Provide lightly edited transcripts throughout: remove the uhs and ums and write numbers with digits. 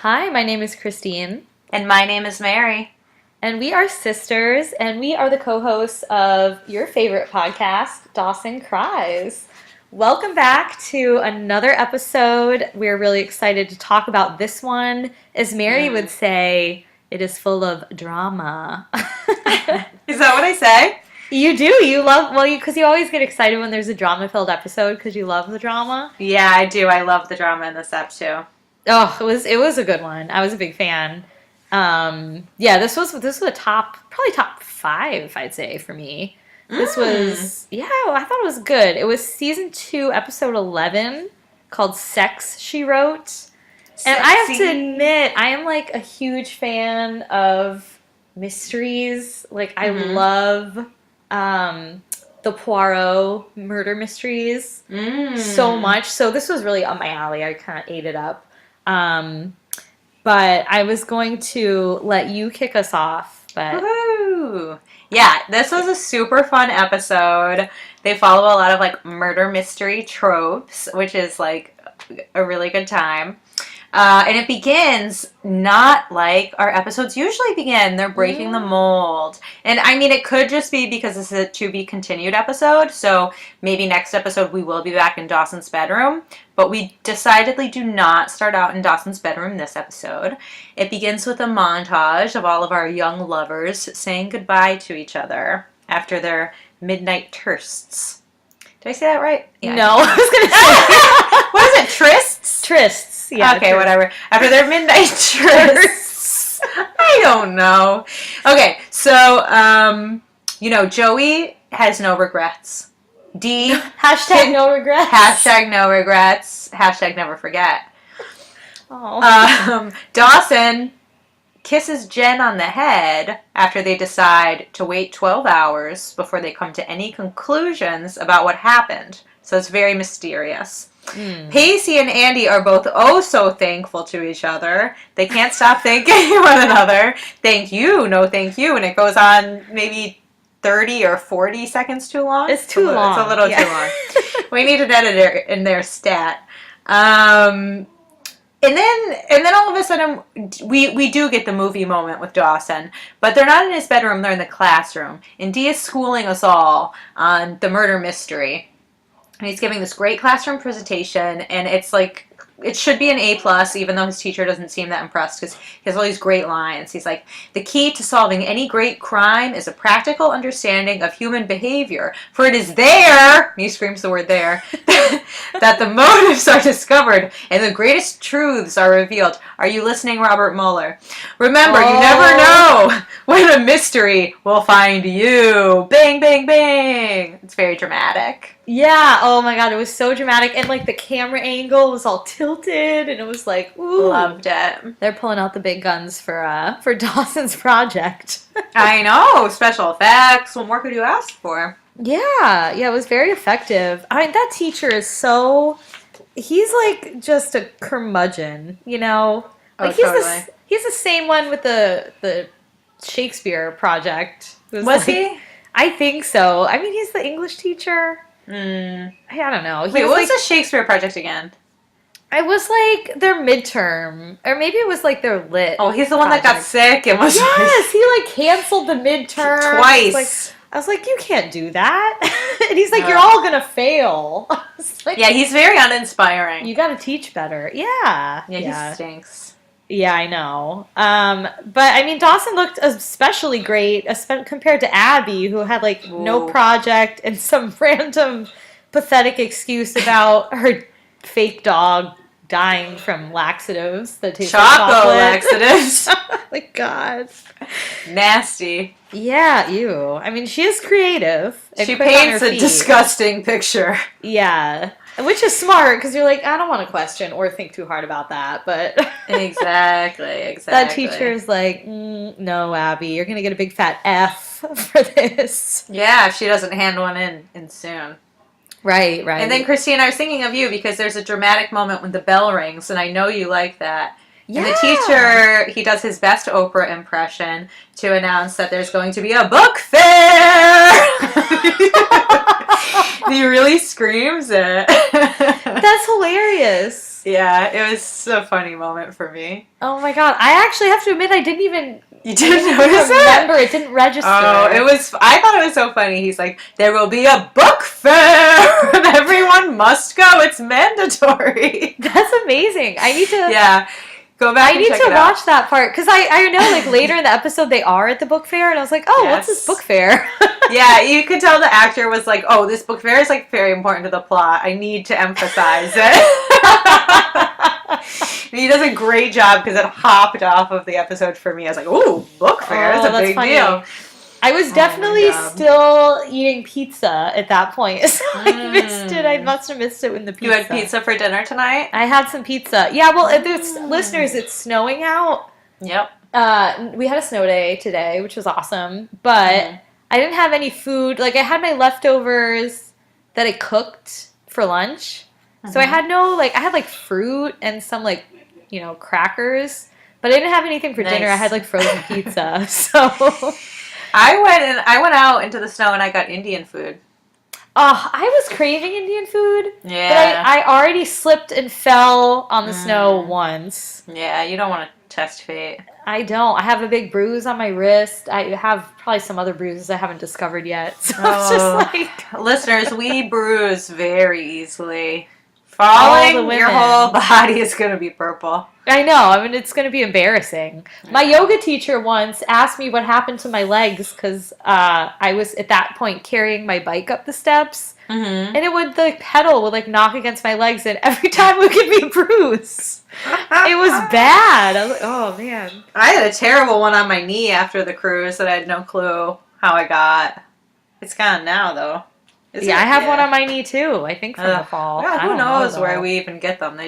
Hi, my name is Christine, And my name is Mary. and we are sisters, and we are the co-hosts of your favorite podcast, Dawson Cries. Welcome back to another episode. We're really excited to talk about this one. As Mary would say, it is full of drama. Is that what I say? You do. You love, well, because you always get excited when there's a drama-filled episode because you love the drama. Yeah, I do. I love the drama in this ep too. Oh, it was a good one. I was a big fan. Yeah, this was a probably top five, I'd say, for me. This was, yeah, I thought it was good. It was season 2, episode 11, called Sex, She Wrote. And I have to admit, I am like a huge fan of mysteries. Like, I love the Poirot murder mysteries so much. So this was really up my alley. I kind of ate it up. But I was going to let you kick us off. But Woohoo! Yeah, this was a super fun episode. They follow a lot of like murder mystery tropes, which is like a really good time. And it begins not like our episodes usually begin. They're breaking the mold. And I mean, it could just be because this is a to be continued episode. So maybe next episode we will be back in Dawson's bedroom. But we decidedly do not start out in Dawson's bedroom this episode. It begins with a montage of all of our young lovers saying goodbye to each other after their midnight trysts. Did I say that right? yeah, no, I was going to say. What is it? Trysts? Trysts. Yeah. Okay, whatever. After their midnight trysts. I don't know. Okay, so, Joey has no regrets. D. Hashtag no regrets. Hashtag no regrets. Hashtag never forget. Oh. Dawson kisses Jen on the head after they decide to wait 12 hours before they come to any conclusions about what happened. So it's very mysterious. Pacey and Andie are both oh so thankful to each other. They can't stop thanking one another. Thank you, no thank you. And it goes on maybe 30 or 40 seconds too long. It's too long. It's a little too long. We need an editor in their stat. And then all of a sudden, we do get the movie moment with Dawson, but they're not in his bedroom, they're in the classroom. And Dee is schooling us all on the murder mystery. And he's giving this great classroom presentation, and it's like, it should be an A+, even though his teacher doesn't seem that impressed, because he has all these great lines. He's like, the key to solving any great crime is a practical understanding of human behavior. For it is there, and he screams the word there, that the motives are discovered and the greatest truths are revealed. Are you listening, Robert Mueller? Remember, you never know when a mystery will find you. Bang, bang, bang. It's very dramatic. Yeah, oh my god, it was so dramatic. And like the camera angle was all tilted and it was like, ooh. Loved it. They're pulling out the big guns for Dawson's project. I know, special effects. What more could you ask for? Yeah, it was very effective. I mean, that teacher is he's like just a curmudgeon, you know? Like totally. He's the same one with the Shakespeare project. Was he? I think so. I mean, he's the English teacher. I don't know. Wait, what was the Shakespeare project again? It was like their midterm, or maybe it was like their lit. Oh, he's the one that got sick and was. Yes, he like canceled the midterm twice. I was like, you can't do that. And he's like, you're all gonna fail. Like, yeah, he's very uninspiring. You got to teach better. Yeah, he stinks. Yeah, I know. But I mean, Dawson looked especially great compared to Abbie, who had like no project and some random pathetic excuse about her fake dog dying from laxatives that taste like chocolate. Laxatives. Oh my god. Nasty. Yeah, ew. I mean, she is creative. She paints a disgusting picture. Yeah. Which is smart, because you're like, I don't want to question or think too hard about that, but... Exactly. That teacher's like, no, Abbie, you're going to get a big fat F for this. Yeah, if she doesn't hand one in soon. Right. And then, Christine, I was thinking of you, because there's a dramatic moment when the bell rings, and I know you like that. Yeah. And the teacher, he does his best Oprah impression to announce that there's going to be a book fair! He really screams it. That's hilarious. Yeah, it was a funny moment for me. Oh my god. I actually have to admit I didn't even You didn't notice remember. It didn't register. Oh, I thought it was so funny. He's like, there will be a book fair and everyone must go. It's mandatory. That's amazing. I need to go back and check it out. I need to watch that part because I know like later in the episode they are at the book fair and I was like, oh, what's this book fair? Yeah, you could tell the actor was like, oh, this book fair is like very important to the plot. I need to emphasize it. He does a great job because it hopped off of the episode for me. I was like, ooh, book fair is a big deal. I was definitely still eating pizza at that point. So I missed it. I must have missed it in the pizza. You had pizza for dinner tonight? I had some pizza. Yeah, well, listeners, it's snowing out. Yep. We had a snow day today, which was awesome. But I didn't have any food. Like, I had my leftovers that I cooked for lunch. So I had I had, like, fruit and some, like, crackers. But I didn't have anything for dinner. I had, like, frozen pizza. So... I went out into the snow and I got Indian food. Oh, I was craving Indian food. Yeah. But I already slipped and fell on the snow once. Yeah, you don't want to test fate. I don't. I have a big bruise on my wrist. I have probably some other bruises I haven't discovered yet. So it's just like... Listeners, we bruise very easily. Falling, your whole body is going to be purple. I know. I mean, it's going to be embarrassing. My yoga teacher once asked me what happened to my legs because I was, at that point, carrying my bike up the steps. And it would, the pedal would, knock against my legs, and every time it would give me a bruise. It was bad. I was like, oh, man. I had a terrible one on my knee after the cruise that I had no clue how I got. It's gone now, though. I have one on my knee, too, I think, from the fall. Yeah, who knows where we even get them.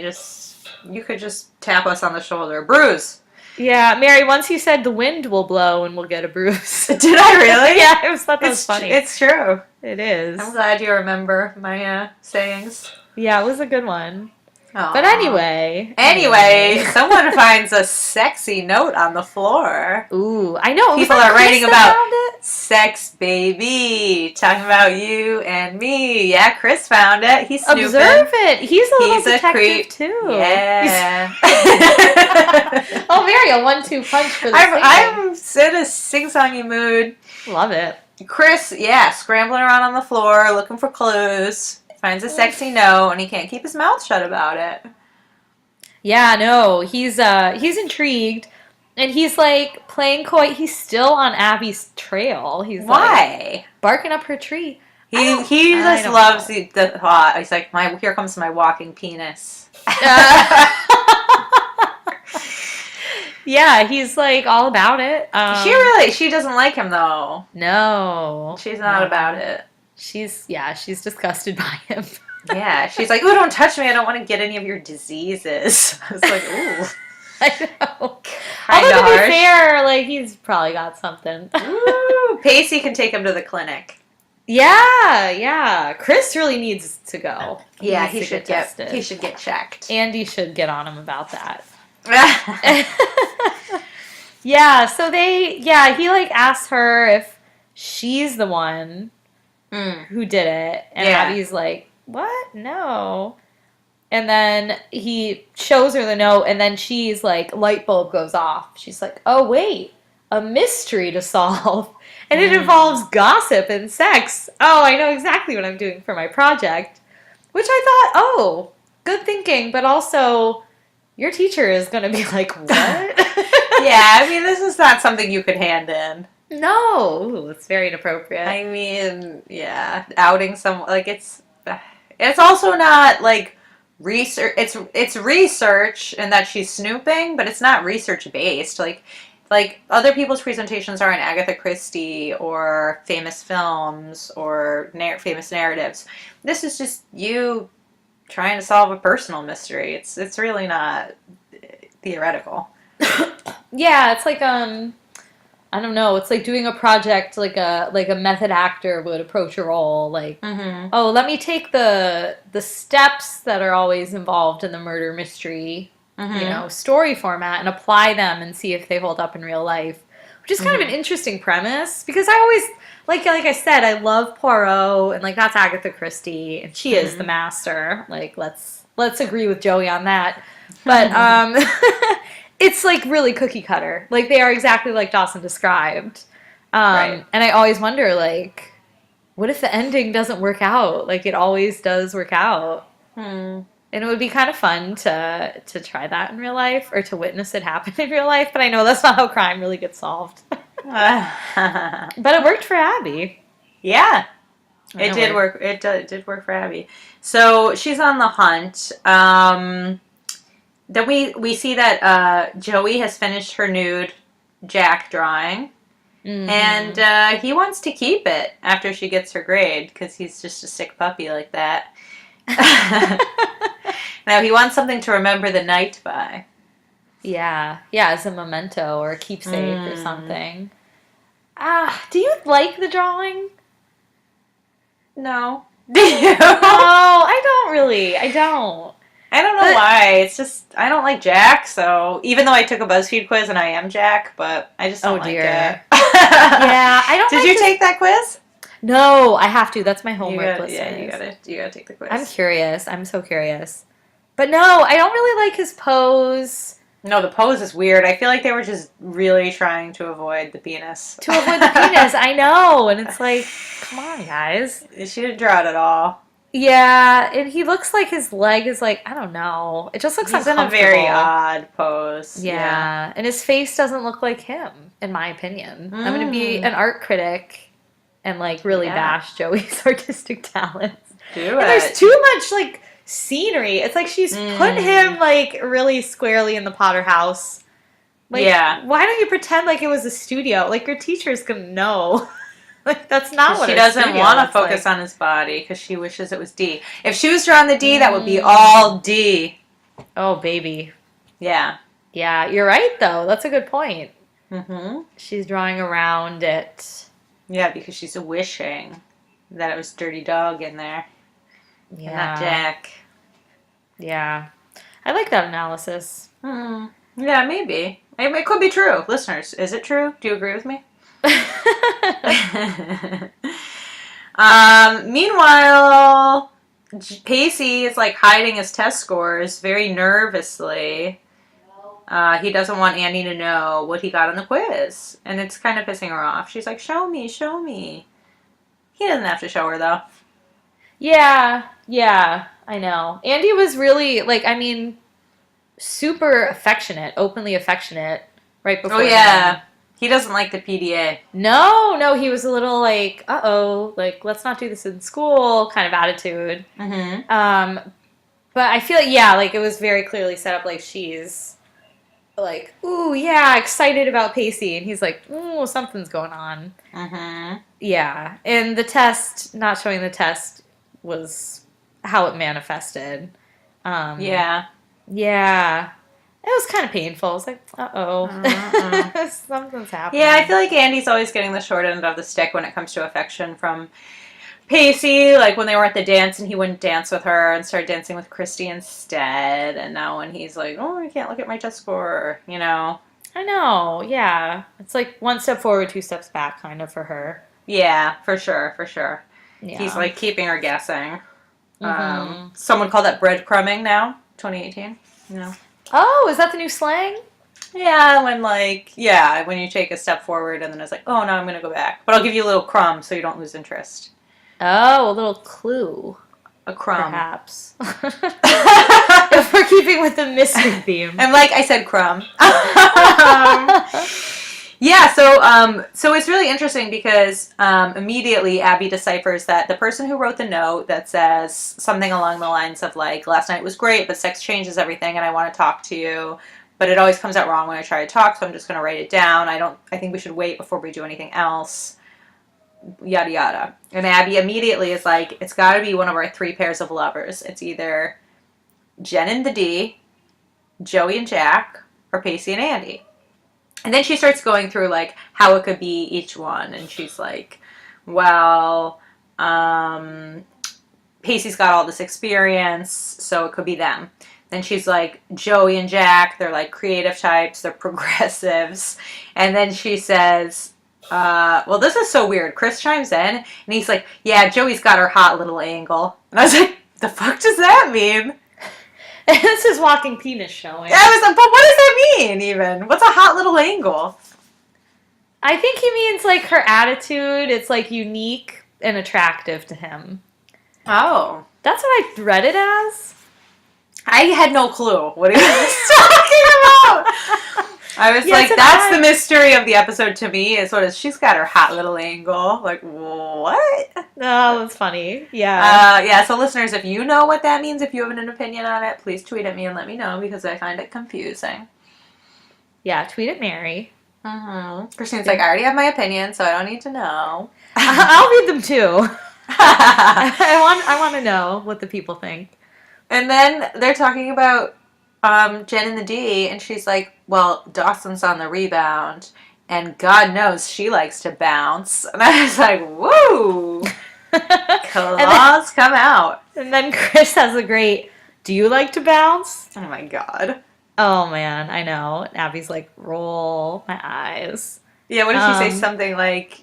You could just tap us on the shoulder. Bruise. Yeah, Mary, once you said the wind will blow and we'll get a bruise. Did I really? Yeah, I thought that was funny. It's true. It is. I'm glad you remember my sayings. Yeah, it was a good one. Aww. But anyway, someone finds a sexy note on the floor. Ooh, I know. People are writing about sex, baby, talking about you and me. Yeah, Chris found it. He's snooping. Observe it. He's a little detective too. Yeah. Oh, Mary, a 1-2 punch for the I'm in a sing-songy mood. Love it. Chris, scrambling around on the floor looking for clues. Finds a sexy note, and he can't keep his mouth shut about it. Yeah, no, he's intrigued, and he's playing coy. He's still on Abbie's trail. He's barking up her tree. He just loves the thought. He's like, here comes my walking penis. Yeah, he's all about it. She doesn't like him though. No, she's not about it. She's disgusted by him. Yeah, she's like, ooh, don't touch me. I don't want to get any of your diseases. I was like, ooh. I know. Although to be fair, he's probably got something. Ooh, Pacey can take him to the clinic. Yeah. Chris really needs to go. He should get checked. Andie should get on him about that. Yeah, so he asks her if she's the one who did it. And Abbie's like, what? No. And then he shows her the note, and then she's like, light bulb goes off. She's like, oh, wait, a mystery to solve. And it involves gossip and sex. Oh, I know exactly what I'm doing for my project. Which I thought, oh, good thinking, but also your teacher is going to be like, what? Yeah, I mean, this is not something you could hand in. No. Ooh, it's very inappropriate. I mean, yeah, outing someone, it's also not, research. It's research in that she's snooping, but it's not research-based. Like other people's presentations are in Agatha Christie or famous films or famous narratives. This is just you trying to solve a personal mystery. It's really not theoretical. Yeah, it's I don't know. It's like doing a project like a method actor would approach a role. Oh, let me take the steps that are always involved in the murder mystery, story format and apply them and see if they hold up in real life. Which is kind of an interesting premise because I always like I said, I love Poirot and that's Agatha Christie and she is the master. Let's Let's agree with Joey on that. But it's like really cookie cutter. Like they are exactly like Dawson described. Right. And I always wonder, like, what if the ending doesn't work out? Like it always does work out. And it would be kind of fun to try that in real life or to witness it happen in real life. But I know that's not how crime really gets solved. But it worked for Abbie. Yeah. It did work. It did work for Abbie. So she's on the hunt. Then we see that Joey has finished her nude Jack drawing. And he wants to keep it after she gets her grade because he's just a sick puppy like that. Now he wants something to remember the night by. Yeah, as a memento or a keepsake or something. Do you like the drawing? No. Do you? No, I don't really. I don't. I don't know why. It's just, I don't like Jack, so even though I took a BuzzFeed quiz and I am Jack, but I just don't like it. Yeah, I don't Did you take that quiz? No, I have to. That's my homework list. Yeah, you gotta take the quiz. I'm curious. I'm so curious. But no, I don't really like his pose. No, the pose is weird. I feel like they were just really trying to avoid the penis. To avoid the penis, I know. And it's like, come on, guys. She didn't draw it at all. Yeah, and he looks like his leg is like, I don't know. It just looks uncomfortable. He's in a very odd pose. Yeah, and his face doesn't look like him, in my opinion. I'm going to be an art critic and like really bash Joey's artistic talents. And there's too much like scenery. It's like she's put him like really squarely in the Potter house. Like, why don't you pretend like it was a studio? Like your teacher's gonna know. Like that's not what she doesn't want to focus on his body because she wishes it was D. If she was drawing the D, that would be all D. Oh baby. Yeah. Yeah, you're right though. That's a good point. She's drawing around it. Yeah, because she's wishing that it was Dirty Dog in there. Yeah. And not Jack. Yeah. I like that analysis. Yeah, maybe. It could be true. Listeners, is it true? Do you agree with me? Meanwhile, Pacey is like hiding his test scores very nervously. He doesn't want Andie to know what he got on the quiz. And it's kind of pissing her off. She's like, show me, show me. He doesn't have to show her, though. Yeah, I know. Andie was really, like, I mean, super affectionate, openly affectionate right before. Oh, yeah. He doesn't like the PDA. No, he was a little like, uh-oh, like, let's not do this in school kind of attitude. But I feel like, like, it was very clearly set up like she's like, ooh, yeah, excited about Pacey. And he's like, ooh, something's going on. Yeah. And the test, not showing the test was how it manifested. Yeah. It was kind of painful. I was like, uh-oh. Something's happening. Yeah, I feel like Andie's always getting the short end of the stick when it comes to affection from Pacey. Like when they were at the dance and he wouldn't dance with her and started dancing with Christy instead. And now when he's like, oh, I can't look at my test score, you know. I know, yeah. It's like one step forward, two steps back kind of for her. Yeah, for sure. Yeah. He's like keeping her guessing. Someone called that breadcrumbing now, 2018, you know. Oh, is that the new slang? Yeah, when you take a step forward and then it's like, oh, no, I'm going to go back. But I'll give you a little crumb so you don't lose interest. Oh, a little clue. A crumb. Perhaps. If we're keeping with the mystery theme. And like I said, crumb. Yeah, so it's really interesting because immediately Abbie deciphers that the person who wrote the note that says something along the lines of like, last night was great, but sex changes everything and I want to talk to you, but it always comes out wrong when I try to talk, so I'm just going to write it down. I think we should wait before we do anything else, yada yada. And Abbie immediately is like, it's got to be one of our three pairs of lovers. It's either Jen and the D, Joey and Jack, or Pacey and Andie. And then she starts going through, like, how it could be each one. And she's like, well, Pacey's got all this experience, so it could be them. Then she's like, Joey and Jack, they're, like, creative types. They're progressives. And then she says, well, this is so weird. Chris chimes in, and he's like, yeah, Joey's got her hot little angle. And I was like, the fuck does that mean? This is walking penis showing. Yeah, I was like, but what does that mean, even? What's a hot little angle? I think he means, like, her attitude. It's, like, unique and attractive to him. Oh. That's what I read it as. I had no clue what he was talking about. I was like, that's the mystery of the episode to me, is what is, she's got her hot little angle. Like, what? Oh, that's funny. Yeah. Yeah, so listeners, if you know what that means, if you have an opinion on it, please tweet at me and let me know, because I find it confusing. Yeah, tweet at Mary. Mm-hmm. Christine's like, I already have my opinion, so I don't need to know. I'll read them too. I want to know what the people think. And then they're talking about Jen and the D, and she's like, well, Dawson's on the rebound, and God knows she likes to bounce. And I was like, woo! Claws come out. And then Chris has a great, do you like to bounce? Oh my God. Oh man, I know. And Abbie's like, roll my eyes. Yeah, what did she say? Something like,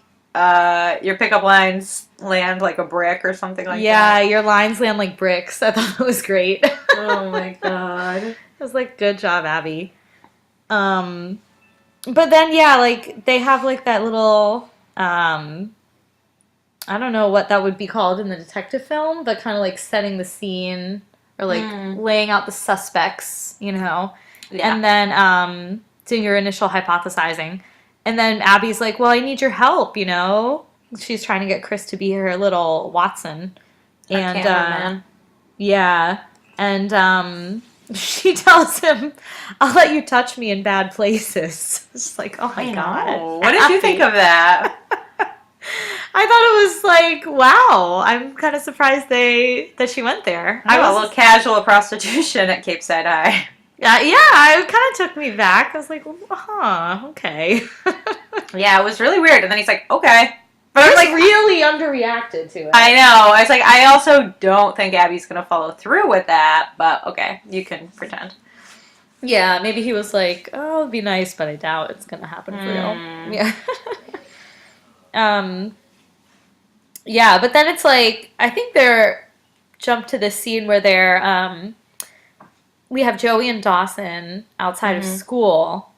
your pickup lines land like a brick or something like that? Yeah, your lines land like bricks. I thought that was great. Oh my God. It was like, good job, Abbie. But then, yeah, like, they have like that little, I don't know what that would be called in the detective film, but kind of like setting the scene or like laying out the suspects, you know? Yeah. And then doing your initial hypothesizing. And then Abbie's like, well, I need your help, you know? She's trying to get Chris to be her little Watson. And yeah. And she tells him, I'll let you touch me in bad places. It's like, oh my God. What did you think of that? I thought it was like, wow. I'm kind of surprised that she went there. I was a little casual prostitution at Cape Side High. Yeah, it kind of took me back. I was like, huh, okay. Yeah, it was really weird. And then he's like, okay. But I was like, really underreacted to it. I know. I was like, I also don't think Abbie's going to follow through with that. But okay, you can pretend. Yeah, maybe he was like, oh, it'd be nice, but I doubt it's going to happen for real. Yeah. Yeah, but then it's like, I think they're jumped to this scene where they're, we have Joey and Dawson outside of school,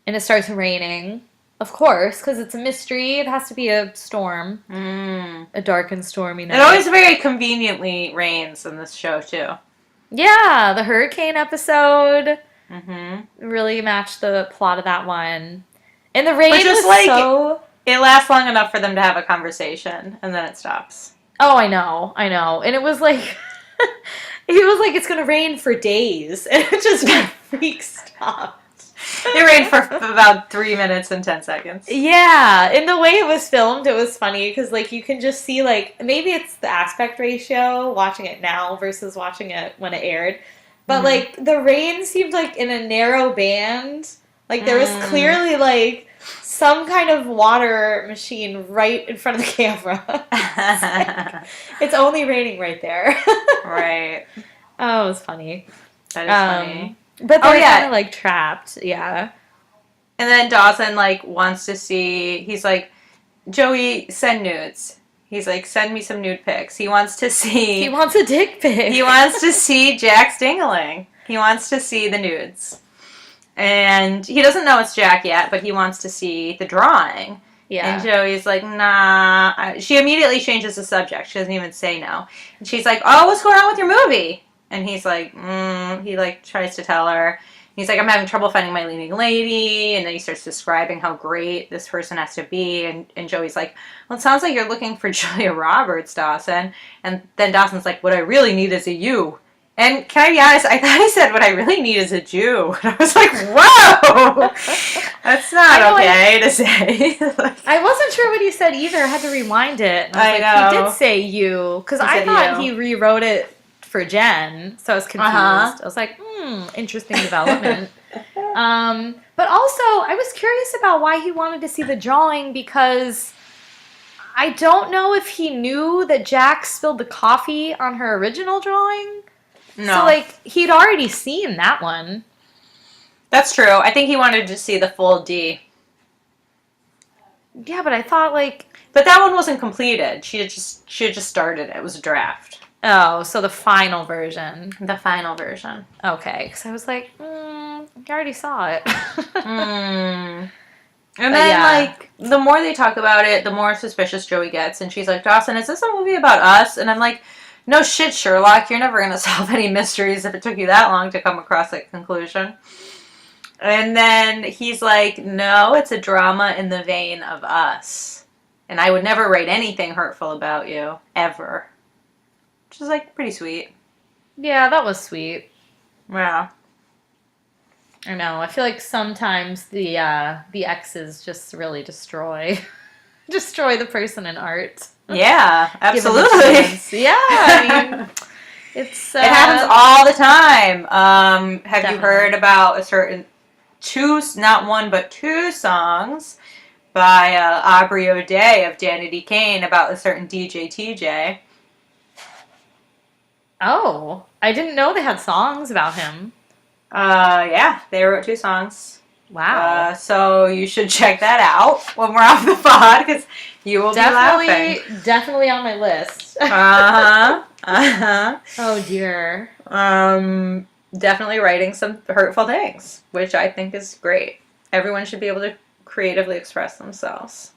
and it starts raining, of course, because it's a mystery. It has to be a storm, a dark and stormy night. It always very conveniently rains in this show, too. Yeah, the hurricane episode really matched the plot of that one. And the rain was like, so... It lasts long enough for them to have a conversation, and then it stops. Oh, I know. And it was like, he was like, it's going to rain for days. And it just stopped. It rained for about 3 minutes and 10 seconds. Yeah. And the way it was filmed, it was funny, because, like, you can just see, like, maybe it's the aspect ratio, watching it now versus watching it when it aired. But, like, the rain seemed like in a narrow band. Like, there was clearly, like, some kind of water machine right in front of the camera. It's only raining right there. Right. Oh, it was funny. That is funny. But they're kind of, like, trapped. Yeah. And then Dawson, like, wants to see... He's like, Joey, send nudes. He's like, send me some nude pics. He wants to see... He wants a dick pic. He wants to see Jack's dingling. He wants to see the nudes. And he doesn't know it's Jack yet, but he wants to see the drawing. Yeah. And Joey's like, nah. She immediately changes the subject. She doesn't even say no. And she's like, oh, what's going on with your movie? And he's like, he like tries to tell her. And he's like, I'm having trouble finding my leading lady. And then he starts describing how great this person has to be. And Joey's like, well, it sounds like you're looking for Julia Roberts, Dawson. And then Dawson's like, what I really need is a you. And can I be honest, I thought he said, what I really need is a Jew. And I was like, whoa! That's not okay to say. I wasn't sure what he said either. I had to rewind it. And I was like, he did say you. Because I thought he rewrote it for Jen. So I was confused. I was like, interesting development. But also, I was curious about why he wanted to see the drawing, because I don't know if he knew that Jack spilled the coffee on her original drawing. No. So, like, he'd already seen that one. That's true. I think he wanted to see the full D. Yeah, but I thought, like... But that one wasn't completed. She had just started it. It was a draft. Oh, so the final version. The final version. Okay, because I was like, you already saw it. And But then, yeah. like, the more they talk about it, the more suspicious Joey gets. And she's like, Dawson, is this a movie about us? And I'm like, no shit, Sherlock. You're never going to solve any mysteries if it took you that long to come across that conclusion. And then he's like, no, it's a drama in the vein of Us. And I would never write anything hurtful about you, ever. Which is, like, pretty sweet. Yeah, that was sweet. Yeah. I know. I feel like sometimes the exes just really destroy the person in art. Yeah, Given the absolutely. chance. Yeah, I mean, it's... it happens all the time. Have you Definitely. heard about a certain not one, but two songs by Aubrey O'Day of Danity Kane about a certain DJ TJ? Oh, I didn't know they had songs about him. Yeah, they wrote two songs. Wow. So you should check that out when we're off the pod, because you will be laughing. Definitely on my list. Oh dear. Definitely writing some hurtful things, which I think is great. Everyone should be able to creatively express themselves.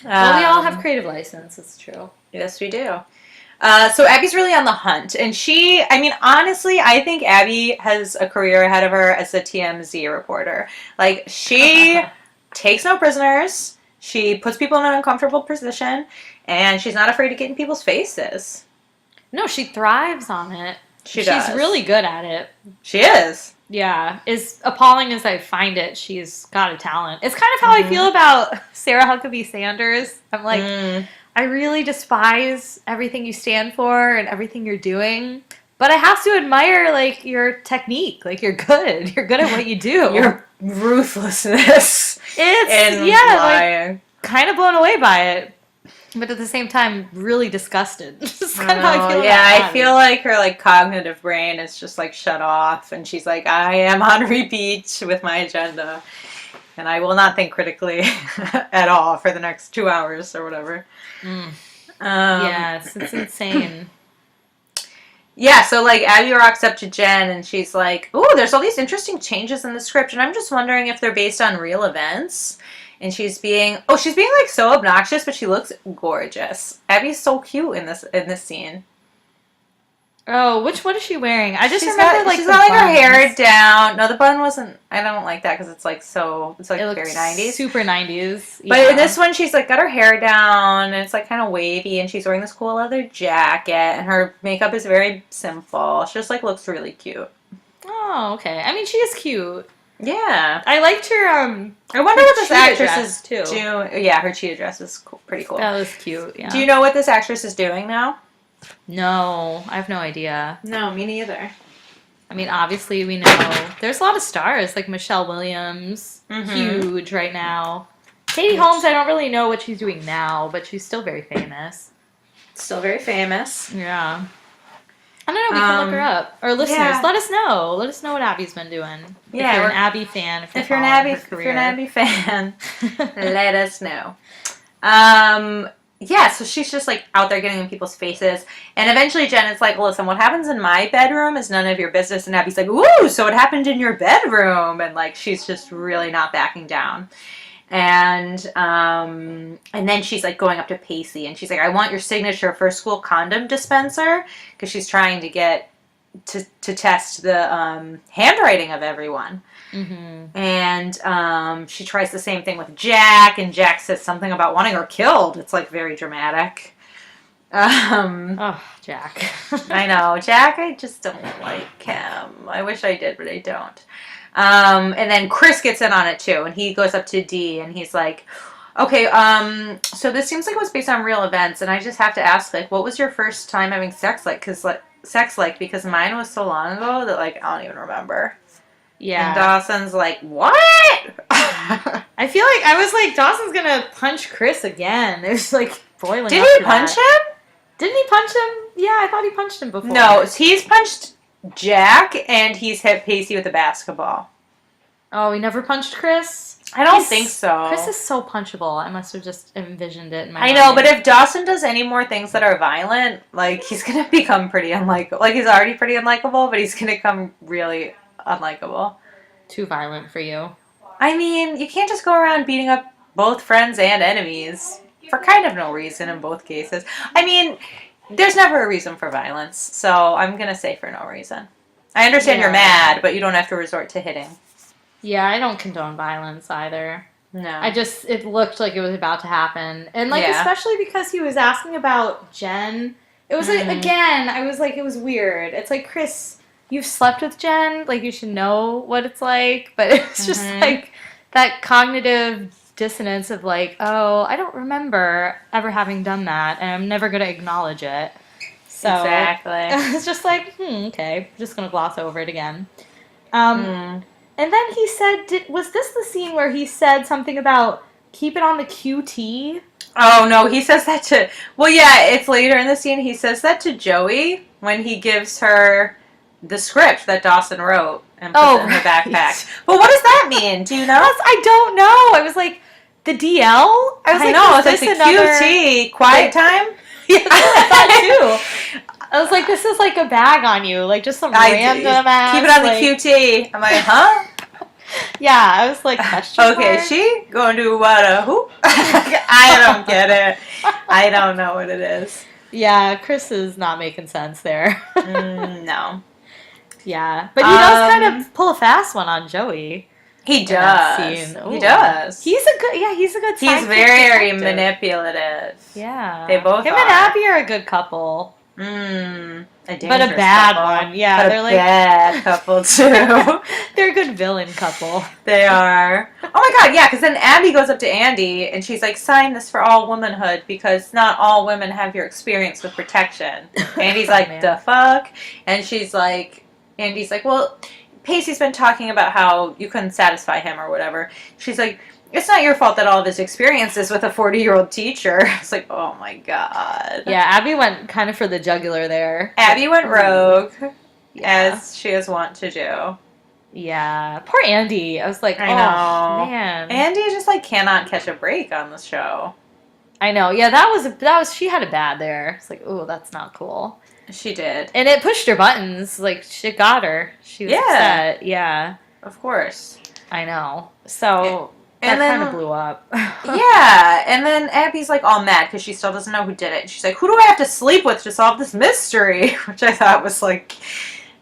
Well, we all have creative license. It's true. Yes, we do. So Abbie's really on the hunt, and honestly, I think Abbie has a career ahead of her as a TMZ reporter. Like, she takes no prisoners, she puts people in an uncomfortable position, and she's not afraid to get in people's faces. No, she thrives on it. She's really good at it. She is. Yeah, as appalling as I find it, she's got a talent. It's kind of how I feel about Sarah Huckabee Sanders. I'm like, I really despise everything you stand for and everything you're doing, but I have to admire, like, your technique. Like, you're good. You're good at what you do. Your ruthlessness. Like, kind of blown away by it, but at the same time, really disgusted. That's kind of how I feel. Yeah, I feel like her, like, cognitive brain is just, like, shut off, and she's like, I am on repeat with my agenda, and I will not think critically at all for the next 2 hours or whatever. Yes, it's insane. Yeah, so, like, Abbie rocks up to Jen, and she's like, ooh, there's all these interesting changes in the script, and I'm just wondering if they're based on real events. And she's being like so obnoxious, but she looks gorgeous. Abbie's so cute in this scene. Oh, what is she wearing? I just she's remember got like her hair down. No, the bun wasn't. I don't like that because it's like very 90s. Super 90s. Yeah. But in this one, she's like got her hair down and it's like kind of wavy, and she's wearing this cool leather jacket, and her makeup is very simple. She just like looks really cute. Oh, okay. I mean, she is cute. Yeah, I liked her. I wonder what this actress is too. doing. Yeah, her cheetah dress is pretty cool. That was cute. Yeah. Do you know what this actress is doing now? No, I have no idea. No, me neither. I mean, obviously we know there's a lot of stars like Michelle Williams, huge right now. Katie Holmes, I don't really know what she's doing now, but she's still very famous. Still very famous. Yeah. I don't know. We can look her up. Or listeners, let us know. Let us know what Abbie's been doing. Yeah, if you're an Abbie fan, if you're an Abbie fan, let us know. Yeah, so she's just like out there getting in people's faces, and eventually Jen is like, "Listen, what happens in my bedroom is none of your business." And Abbie's like, "Ooh, so it happened in your bedroom?" And like she's just really not backing down. And then she's like going up to Pacey, and she's like, "I want your signature for a school condom dispenser," because she's trying to get to test the handwriting of everyone. Mm-hmm. And she tries the same thing with Jack, and Jack says something about wanting her killed. It's like very dramatic. Oh, Jack. I know, Jack. I just don't like him. I wish I did, but I don't. And then Chris gets in on it too, and he goes up to Dee, and he's like, "Okay, so this seems like it was based on real events, and I just have to ask, like, what was your first time having sex like? Because mine was so long ago that like I don't even remember." Yeah. And Dawson's like, "What?" I feel like I was like, Dawson's gonna punch Chris again. It was like boiling. Did he punch him? Didn't he punch him? Yeah, I thought he punched him before. No, he's punched Jack, and he's hit Pacey with a basketball. Oh, he never punched Chris? I don't think so. Chris is so punchable. I must have just envisioned it in my mind. I know, but if Dawson does any more things that are violent, like, he's gonna become pretty unlikable. Like, he's already pretty unlikable, but he's gonna become really unlikable. Too violent for you. I mean, you can't just go around beating up both friends and enemies for kind of no reason in both cases. I mean, there's never a reason for violence, so I'm gonna say for no reason. I understand you're mad, but you don't have to resort to hitting. Yeah, I don't condone violence either. No. It looked like it was about to happen. And, like, especially because he was asking about Jen. It was, like, again, I was like, it was weird. It's like, Chris, you've slept with Jen. Like, you should know what it's like. But it's just, like, that cognitive dissonance of, like, oh, I don't remember ever having done that. And I'm never going to acknowledge it. So exactly. It's just like, okay, I'm just going to gloss over it again. And then he said, was this the scene where he said something about keep it on the QT? Oh, no, he says that to... Well, yeah, it's later in the scene. He says that to Joey when he gives her the script that Dawson wrote and puts it in her backpack. But what does that mean? Do you know? I don't know. I was like, the DL? I know, it's like the QT. Quiet time? Yeah, that's what I thought, too. I was like, this is like a bag on you. Like, just some random ass. Keep it on the QT. I'm like, huh? Yeah, I was like, okay, she going to what, who? I don't get it. I don't know what it is. Yeah, Chris is not making sense there. No. Yeah, but he does kind of pull a fast one on Joey. He does. He does. He's a good He's very manipulative. Yeah. They both Him and Abbie are a good couple. But a bad couple. One. Yeah, but they're like bad couple too. They're a good villain couple. They are. Oh my god, yeah, because then Abbie goes up to Andie and she's like, sign this for all womanhood because not all women have your experience with protection. Andie's like, the fuck? And she's like, Andie's like, well, Pacey's been talking about how you couldn't satisfy him or whatever. She's like, it's not your fault that all of his experiences with a 40-year-old teacher. It's like, oh my god. Yeah, Abbie went kind of for the jugular there. Abbie went rogue, as she is wont to do. Yeah. Poor Andie. I was like, I know. Man. Andie just, like, cannot catch a break on the show. I know. Yeah, that was, she had it bad there. It's like, ooh, that's not cool. She did. And it pushed her buttons. Like, it got her. She was upset. Yeah. Of course. I know. So... And that kind of blew up. Yeah, and then Abbie's like all mad because she still doesn't know who did it. She's like, who do I have to sleep with to solve this mystery? Which I thought was like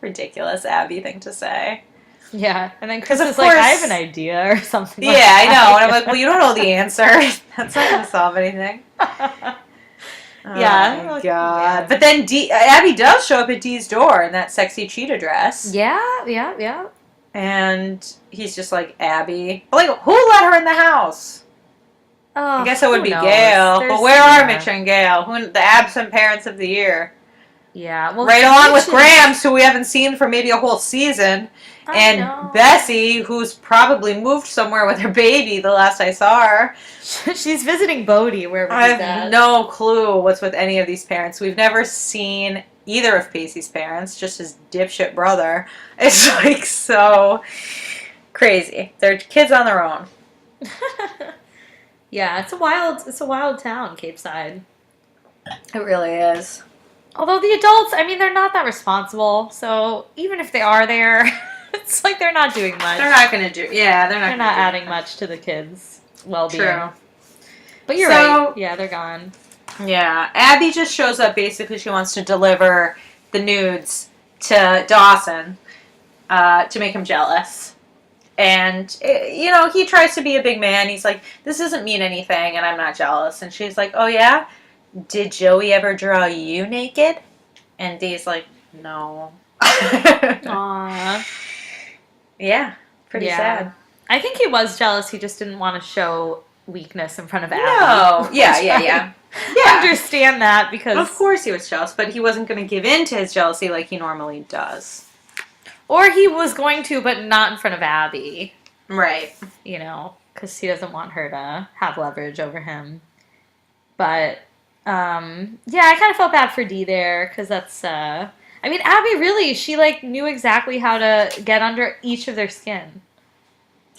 ridiculous Abbie thing to say. Yeah, and then Chris is like, I have an idea or something. Yeah, I know. And I'm like, well, you don't know the answer. That's not going to solve anything. Yeah. Oh my god. But then Abbie does show up at Dee's door in that sexy cheetah dress. Yeah. And he's just like, Abbie. Like, who let her in the house? Oh, I guess it would be Gail. But where are Mitch and Gail? The absent parents of the year. Yeah. Well, right along with Grams, who we haven't seen for maybe a whole season. And Bessie, who's probably moved somewhere with her baby the last I saw her. She's visiting Bodie wherever I he's have at. no clue what's with any of these parents. We've never seen either of Pacey's parents, just his dipshit brother. It's like so crazy. They're kids on their own. Yeah, it's a wild town, Cape Side. It really is. Although the adults, I mean, they're not that responsible. So even if they are there, it's like they're not doing much. They're not going to do. Yeah, they're not adding much to the kids' well-being. True. But you're right. Yeah, they're gone. Yeah, Abbie just shows up. Basically, she wants to deliver the nudes to Dawson to make him jealous. And, you know, he tries to be a big man. He's like, this doesn't mean anything, and I'm not jealous. And she's like, oh, yeah? Did Joey ever draw you naked? And Dee's like, no. Aww. Yeah, pretty sad. I think he was jealous. He just didn't want to show weakness in front of Abbie. No. Yeah. I understand that because... Of course he was jealous, but he wasn't going to give in to his jealousy like he normally does. Or he was going to, but not in front of Abbie. Right. You know, because he doesn't want her to have leverage over him. But, yeah, I kind of felt bad for Dee there, because that's, I mean, Abbie really, she, like, knew exactly how to get under each of their skin.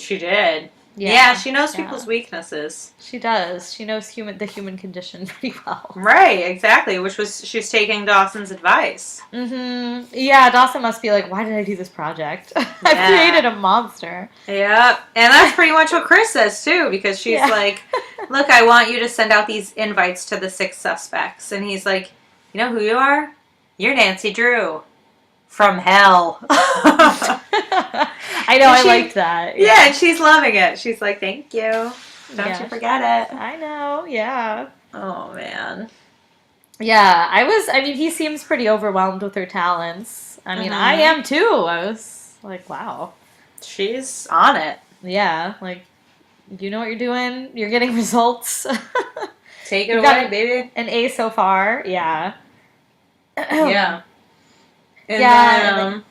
She did. Yeah, she knows Yeah. people's weaknesses. She does. She knows the human condition pretty well. Right, exactly. Which was she's taking Dawson's advice. Mm-hmm. Yeah, Dawson must be like, why did I do this project? I've Yeah. created a monster. Yep. And that's pretty much what Chris says too, because she's like, look, I want you to send out these invites to the 6 suspects. And he's like, you know who you are? You're Nancy Drew. From hell. I know, I liked that. Yeah, and she's loving it. She's like, thank you. Don't you forget it. I know, yeah. Oh, man. Yeah, I mean, he seems pretty overwhelmed with her talents. I mean, I am too. I was like, wow. She's on it. Yeah, like, you know what you're doing. You're getting results. Take it away, baby. An A so far, yeah. Yeah. And then,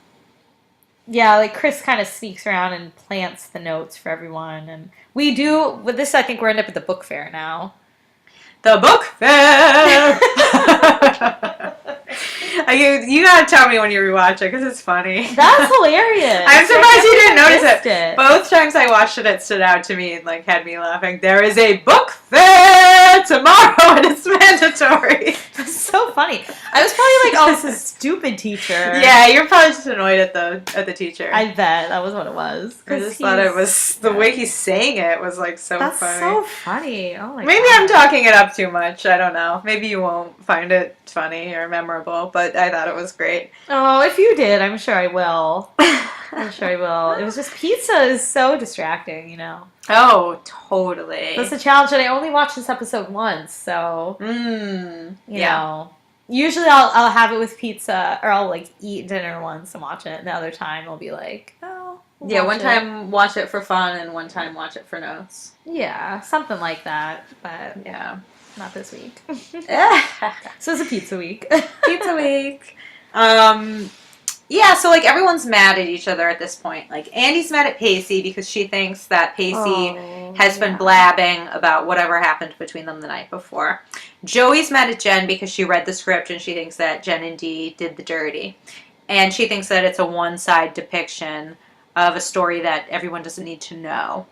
yeah, like Chris kind of sneaks around and plants the notes for everyone, and we do. With this, I think we're ending up at the book fair now. The book fair. You gotta tell me when you rewatch it because it's funny. That's hilarious. I'm surprised you didn't notice it. Both times I watched it, it stood out to me and like had me laughing. There is a book fair tomorrow, and it's mandatory. That's so funny. I was probably like, "Oh, this is stupid teacher." Yeah, you're probably just annoyed at the teacher. I bet that was what it was. I just thought it was the way he's saying it was like so That's funny. so funny. Oh my Maybe God. I'm talking it up too much. I don't know. Maybe you won't find it funny or memorable, but I thought it was great. Oh, if you did, I'm sure I will. I'm sure I will. It was just pizza is so distracting, you know. Oh, totally. That's the challenge, and I only watched this episode once, so you know. Usually I'll have it with pizza, or I'll like eat dinner once and watch it. The other time I'll be like, oh. Yeah, one time watch it for fun, and one time watch it for notes. Yeah, something like that, but yeah, not this week. So it's a pizza week. Pizza week. Yeah, so like everyone's mad at each other at this point. Like Andie's mad at Pacey because she thinks that Pacey has been blabbing about whatever happened between them the night before. Joey's mad at Jen because she read the script and she thinks that Jen and Dee did the dirty. And she thinks that it's a one-side depiction of a story that everyone doesn't need to know.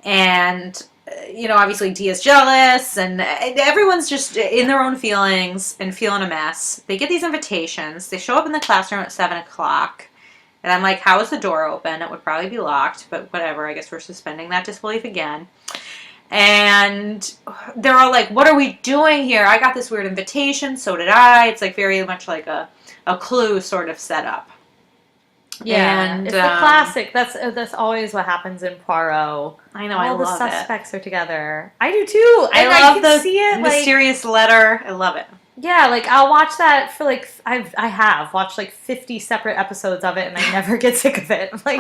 And you know, obviously Dee is jealous, and everyone's just in their own feelings and feeling a mess. They get these invitations. They show up in the classroom at 7 o'clock. And I'm like, how is the door open? It would probably be locked, but whatever. I guess we're suspending that disbelief again. And they're all like, what are we doing here? I got this weird invitation. So did I. It's like very much like a Clue sort of setup. Yeah, and, it's the classic. That's always what happens in Poirot. I know, all I love the it. suspects are together. I do too. I love the see it, mysterious letter. I love it. Yeah, like I'll watch that for like I have watched like 50 separate episodes of it, and I never get sick of it. I'm like,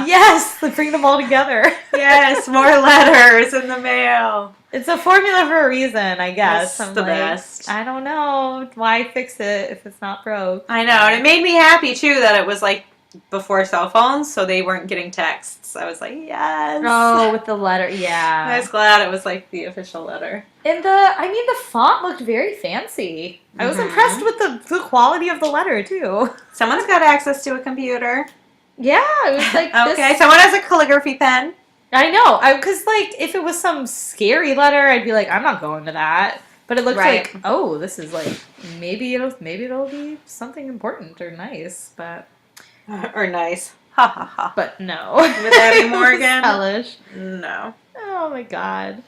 yes, bring them all together. Yes, more letters in the mail. It's a formula for a reason, I guess. It's the best. I don't know why fix it if it's not broke. I know, and it made me happy too that it was like before cell phones, so they weren't getting texts. I was like, yes. Oh, with the letter, yeah. I was glad it was like the official letter. And the font looked very fancy. I was impressed with the quality of the letter too. Someone's got access to a computer. Yeah, it was like okay, someone has a calligraphy pen. I know, because like if it was some scary letter, I'd be like, I'm not going to that. But it looks like, oh, this is like maybe it'll be something important or nice, but. Or nice. Ha ha ha. But no. With Abbie Morgan? Hellish. No. Oh my God.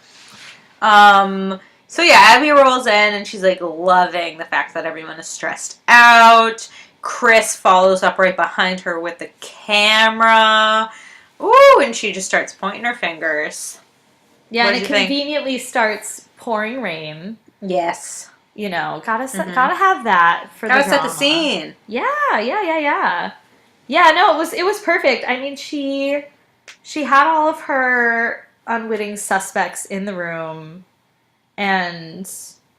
So yeah, Abbie rolls in and she's like loving the fact that everyone is stressed out. Chris follows up right behind her with the camera. Ooh, and she just starts pointing her fingers. Yeah, and it conveniently starts pouring rain. Yes. You know, gotta have that for the drama. Gotta set the scene. Yeah. Yeah, no, it was perfect. I mean, she had all of her unwitting suspects in the room and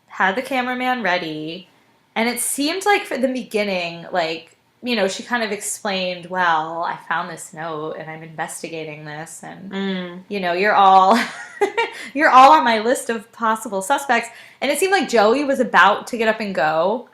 had the cameraman ready. And it seemed like for the beginning, like, you know, she kind of explained, well, I found this note and I'm investigating this and, you know, you're all on my list of possible suspects. And it seemed like Joey was about to get up and go.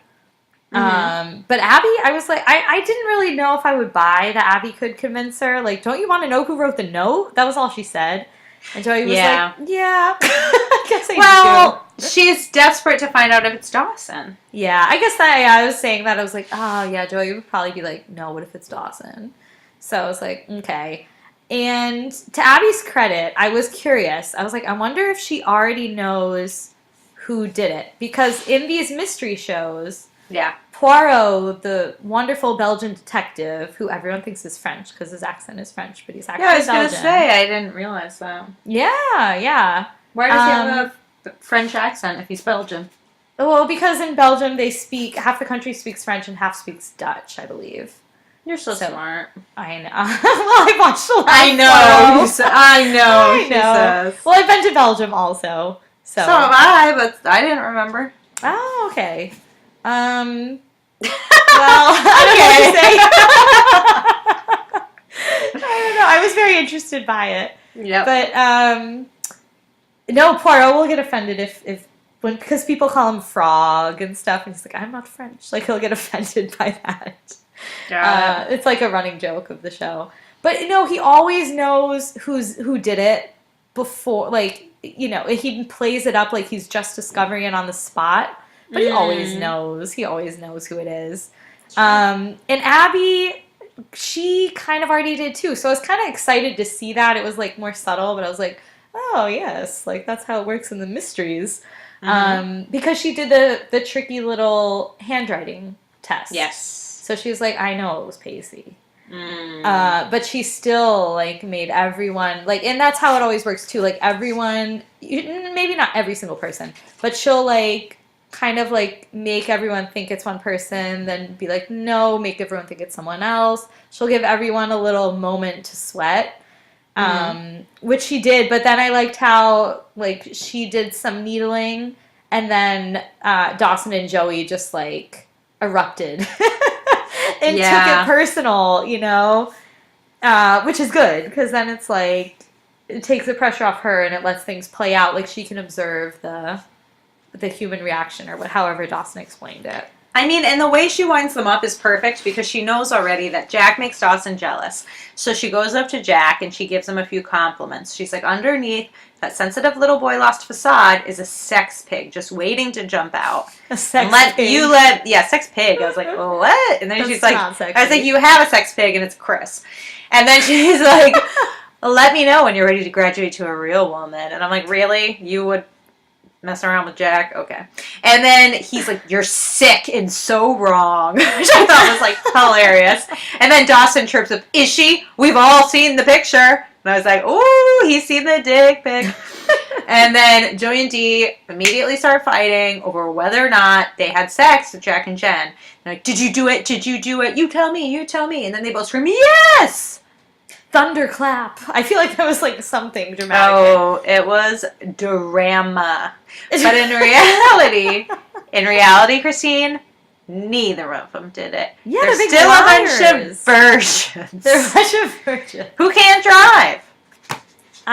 But Abbie, I was like, I didn't really know if I would buy that Abbie could convince her. Like, don't you want to know who wrote the note? That was all she said. And Joey was like, yeah, I guess I do. She's desperate to find out if it's Dawson. Yeah, I guess I was saying that. I was like, oh, yeah, Joey would probably be like, no, what if it's Dawson? So I was like, okay. And to Abbie's credit, I was curious. I was like, I wonder if she already knows who did it. Because in these mystery shows, Poirot, the wonderful Belgian detective, who everyone thinks is French because his accent is French, but he's actually Belgian. Yeah, I was going to say, I didn't realize that. Yeah. Why does he have a French accent if he's Belgian? Well, because in Belgium they speak, half the country speaks French and half speaks Dutch, I believe. You're so smart. I know. Well, I watched a lot. I know. She says. Well, I've been to Belgium also. So have I, but I didn't remember. Oh, okay. Well, I don't know what to say. I don't know. I was very interested by it. Yeah. But no, Poirot will get offended because people call him Frog and stuff, and he's like, I'm not French. Like, he'll get offended by that. It's like a running joke of the show. But no, he always knows who did it before, like, you know, he plays it up like he's just discovering it on the spot. But he always knows. He always knows who it is. And Abbie, she kind of already did too. So I was kind of excited to see that. It was like more subtle, but I was like, oh yes, like that's how it works in the mysteries. Because she did the tricky little handwriting test. Yes. So she was like, I know it was Pacey. But she still like made everyone like, and that's how it always works too. Like everyone, maybe not every single person, but she'll like kind of like make everyone think it's one person, then be like, no, make everyone think it's someone else. She'll give everyone a little moment to sweat, which she did. But then I liked how like she did some needling, and then Dawson and Joey just like erupted and took it personal, you know, which is good because then it's like it takes the pressure off her and it lets things play out. Like she can observe the human reaction or however Dawson explained it. I mean, and the way she winds them up is perfect because she knows already that Jack makes Dawson jealous. So she goes up to Jack and she gives him a few compliments. She's like, underneath that sensitive little boy lost facade is a sex pig just waiting to jump out. A sex pig? Sex pig. I was like, what? And then That's she's like, sexy. I was like, you have a sex pig and it's Chris. And then she's like, let me know when you're ready to graduate to a real woman. And I'm like, really? You would mess around with Jack? Okay. And then he's like, you're sick and so wrong. Which I thought was like hilarious. And then Dawson chirps up, is she? We've all seen the picture. And I was like, ooh, he's seen the dick pic. And then Joey and Dee immediately start fighting over whether or not they had sex with Jack and Jen. They're like, did you do it? Did you do it? You tell me. You tell me. And then they both scream, yes! Thunderclap. I feel like that was like something dramatic. Oh, it was drama. But in reality, Christine, neither of them did it. Yeah, there's still a bunch of virgins. They're a bunch of virgins. Who can't drive?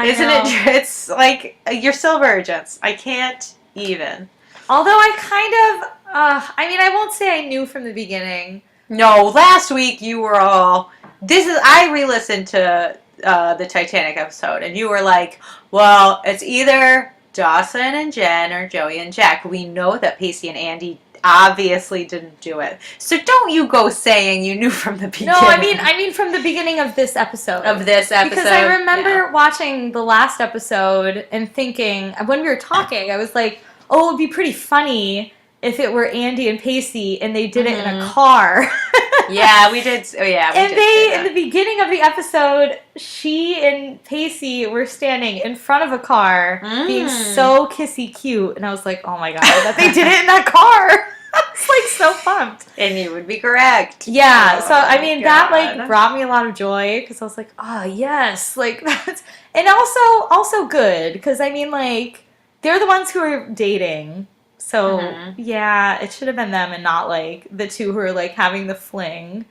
Isn't it? It's like, you're still virgins. I can't even. Although I kind of, I mean, I won't say I knew from the beginning. No, last week you were all... I re-listened to the Titanic episode, and you were like, well, it's either Dawson and Jen or Joey and Jack. We know that Pacey and Andie obviously didn't do it. So don't you go saying you knew from the beginning. No, I mean from the beginning of this episode. Because I remember watching the last episode and thinking, when we were talking, I was like, oh, it would be pretty funny if it were Andie and Pacey and they did it in a car. Yeah, we did. Oh, yeah. In the beginning of the episode, she and Pacey were standing in front of a car, being so kissy cute, and I was like, oh my god, that they did it in that car. I was like so pumped. And you would be correct. Yeah, so I mean, that like brought me a lot of joy because I was like, oh yes, like that's, and also good because I mean, like they're the ones who are dating. So, yeah, it should have been them and not, like, the two who are, like, having the fling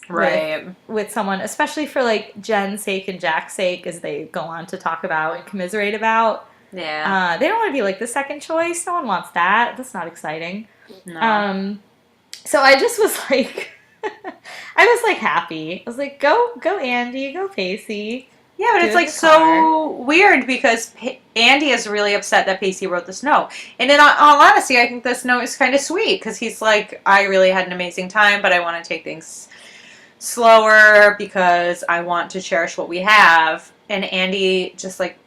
with someone, especially for, like, Jen's sake and Jack's sake, as they go on to talk about and commiserate about. Yeah. They don't want to be, like, the second choice. No one wants that. That's not exciting. No. So I just was like, I was like happy. I was like, go Andie, go Pacey. Yeah, but it's like so weird because Andie is really upset that Pacey wrote this note. And in all honesty, I think this note is kind of sweet because he's like, I really had an amazing time, but I want to take things slower because I want to cherish what we have. And Andie just like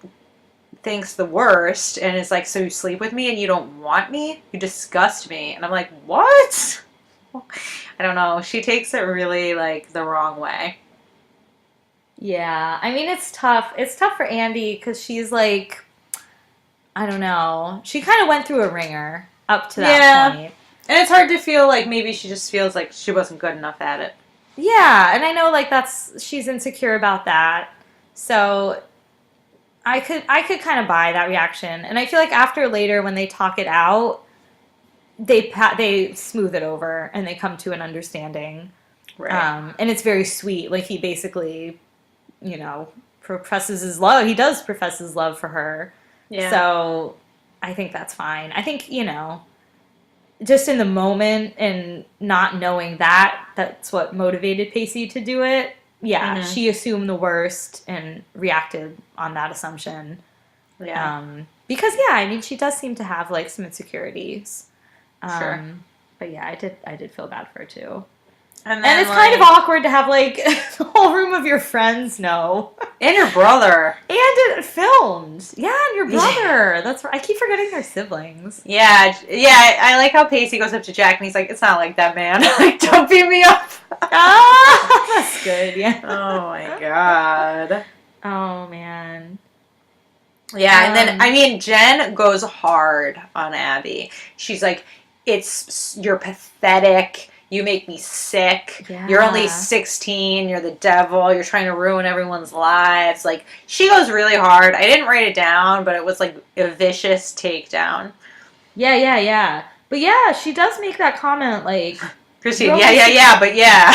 thinks the worst and is like, so you sleep with me and you don't want me? You disgust me. And I'm like, what? I don't know. She takes it really like the wrong way. Yeah, I mean, it's tough. It's tough for Andie because she's like, I don't know. She kind of went through a ringer up to that point. And it's hard to feel like maybe she just feels like she wasn't good enough at it. Yeah, and I know like she's insecure about that. So I could kind of buy that reaction. And I feel like after later when they talk it out, they smooth it over and they come to an understanding. Right. And it's very sweet. Like he basically, professes his love. He does profess his love for her. Yeah. So I think that's fine. I think, just in the moment and not knowing that's what motivated Pacey to do it. Yeah, she assumed the worst and reacted on that assumption. Yeah. Because I mean, she does seem to have like some insecurities. Sure. But yeah, I did feel bad for her too. And it's kind of awkward to have like the whole room of your friends know. And your brother. And it filmed. Yeah, and your brother. That's right. I keep forgetting their siblings. Yeah. I like how Pacey goes up to Jack and he's like, it's not like that, man. Like, don't beat me up. That's good, yeah. Oh my god. Oh man. Yeah, and then, I mean, Jen goes hard on Abbie. She's like, you're pathetic. You make me sick. Yeah. You're only 16. You're the devil. You're trying to ruin everyone's lives. Like, she goes really hard. I didn't write it down, but it was like a vicious takedown. Yeah. But yeah, she does make that comment like... Christine, but yeah.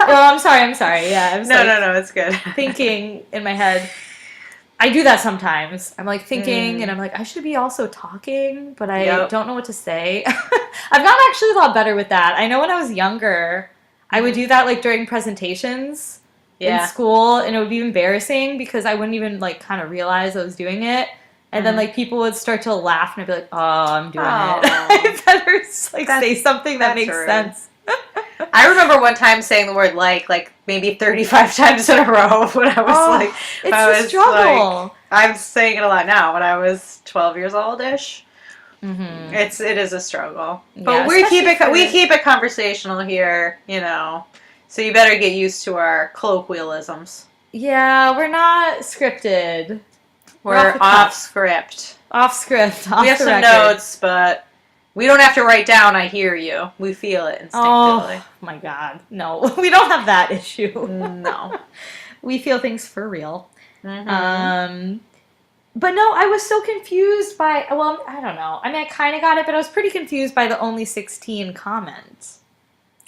Oh, I'm sorry. Yeah, I was no, it's good. Thinking in my head... I do that sometimes. I'm like thinking and I'm like, I should be also talking, but I don't know what to say. I've gotten actually a lot better with that. I know when I was younger, I would do that like during presentations in school, and it would be embarrassing because I wouldn't even like kind of realize I was doing it. And then like people would start to laugh and I'd be like, oh, I'm doing it. I better like say something that makes sense. I remember one time saying the word like maybe 35 times in a row when I was it's a struggle. Like, I'm saying it a lot now when I was 12 years old-ish. Mm-hmm. It is a struggle. Yeah, but we keep it conversational here, So you better get used to our colloquialisms. Yeah, we're not scripted. We're off script. Off script. We have some notes, but we don't have to write down, I hear you. We feel it instinctively. Oh, my God. No, we don't have that issue. No. We feel things for real. Mm-hmm. But no, I was so confused by, well, I don't know. I mean, I kind of got it, but I was pretty confused by the only 16 comments.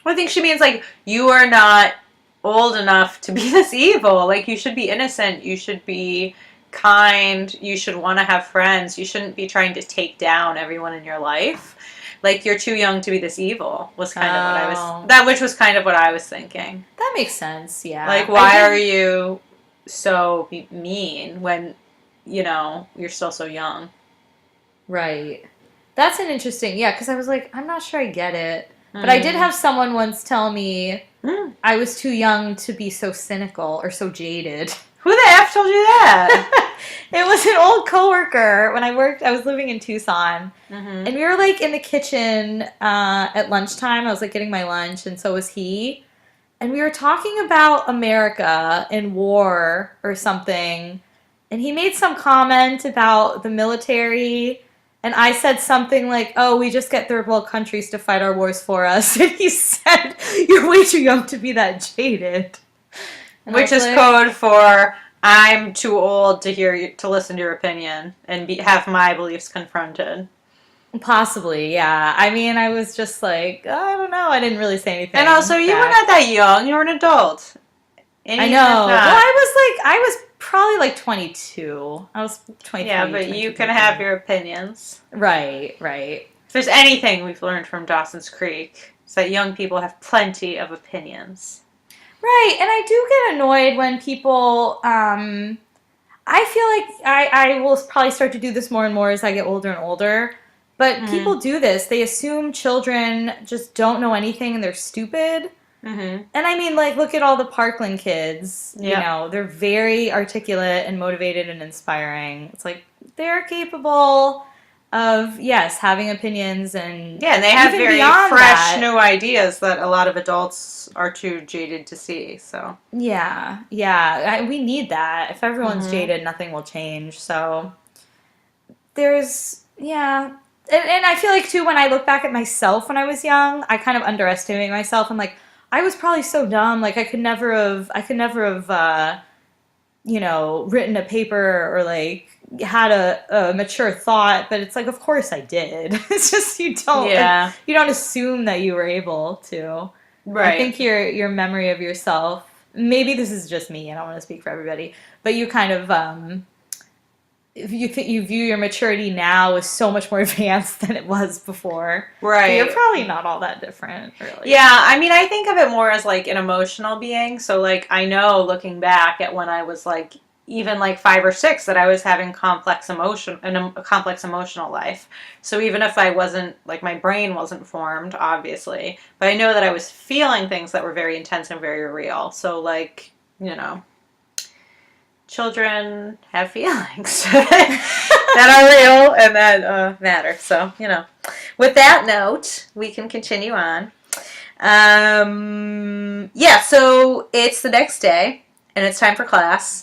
Well, I think she means, like, you are not old enough to be this evil. Like, you should be innocent. You should be kind. You should want to have friends. You shouldn't be trying to take down everyone in your life. Like, you're too young to be this evil was kind of what which was kind of what I was thinking. That makes sense, yeah. Like, why are you so mean when, you're still so young? Right. That's an interesting, because I was like, I'm not sure I get it. But I did have someone once tell me I was too young to be so cynical or so jaded. Who the F told you that? It was an old coworker when I was living in Tucson. And we were like in the kitchen at lunchtime. I was like getting my lunch, and so was he. And we were talking about America and war or something. And he made some comment about the military. And I said something like, oh, we just get third world countries to fight our wars for us. And he said, you're way too young to be that jaded. And which is code for I'm too old to listen to your opinion and have my beliefs confronted. Possibly, yeah. I mean, I was just like, I don't know. I didn't really say anything. And also, you were not that young. You were an adult. I know. Well, I was probably like 22. I was 23. Yeah, but you can have your opinions. Right. If there's anything we've learned from Dawson's Creek, so that young people have plenty of opinions. Right, and I do get annoyed when people, I feel like I will probably start to do this more and more as I get older and older, but people do this. They assume children just don't know anything and they're stupid. Mm-hmm. And I mean, like, look at all the Parkland kids. Yep. You know, they're very articulate and motivated and inspiring. It's like, they're capable of, yes, having opinions and Yeah, and they have even very beyond fresh that. new ideas that a lot of adults are too jaded to see, so. Yeah, we need that. If everyone's jaded, nothing will change. So there's, yeah. And I feel like, too, when I look back at myself when I was young, I kind of underestimate myself. I'm like, I was probably so dumb. Like, I could never have, you know, written a paper or, like, had a mature thought. But it's like, of course I did. It's just you don't assume that you were able to. Right. I think your memory of yourself, maybe this is just me, I don't want to speak for everybody, but you kind of, if you view your maturity now as so much more advanced than it was before. Right. But you're probably not all that different, really. Yeah, I mean, I think of it more as, like, an emotional being. So, like, I know looking back at when I was, like, even, like, 5 or 6, that I was having a complex emotional life. So even if I wasn't, like, my brain wasn't formed, obviously, but I know that I was feeling things that were very intense and very real. So, like, you know, children have feelings that are real and that matter. So, you know, with that note, we can continue on. Yeah, so it's the next day, and it's time for class,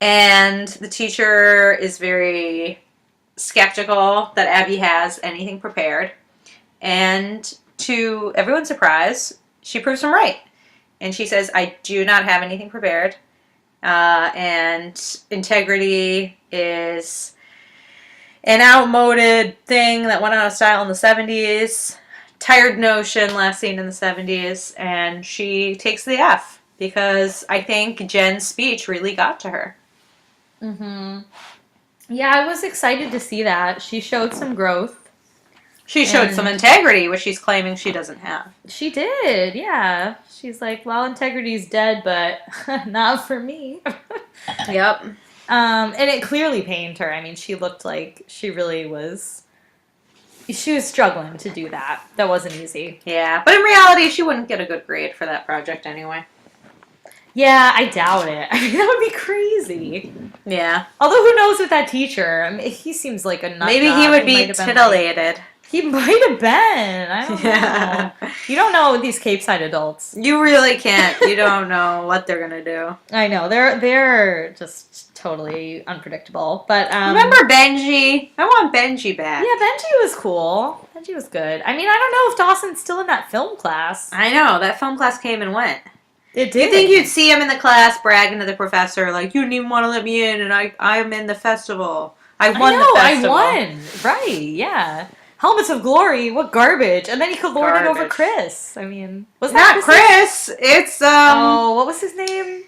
and the teacher is very skeptical that Abbie has anything prepared, and to everyone's surprise, she proves him right. And she says, I do not have anything prepared. And integrity is an outmoded thing that went out of style in the 70s. Tired notion, last seen in the 70s. And she takes the F because I think Jen's speech really got to her. Mm-hmm. Yeah, I was excited to see that. She showed some growth. She showed some integrity, which she's claiming she doesn't have. She did, yeah. She's like, well, integrity's dead, but not for me. Yep. And it clearly pained her. I mean, she looked like she really was... She was struggling to do that. That wasn't easy. Yeah, but in reality, she wouldn't get a good grade for that project anyway. Yeah, I doubt it. I mean, that would be crazy. Yeah. Although, who knows with that teacher? I mean, he seems like a nut. Maybe he would be titillated. He might have been. I don't know. You don't know with these Cape Side adults. You really can't. You don't know what they're gonna do. I know. They're just totally unpredictable. But remember Benji? I want Benji back. Yeah, Benji was cool. Benji was good. I mean, I don't know if Dawson's still in that film class. I know. That film class came and went. It did. You think you'd see him in the class bragging to the professor, like, you didn't even want to let me in, and I'm in the festival. I won the festival. I won. Right, yeah. Helmets of Glory, what garbage. And then he could lord it over Chris. I mean, was that not Chris? It's, oh, what was his name?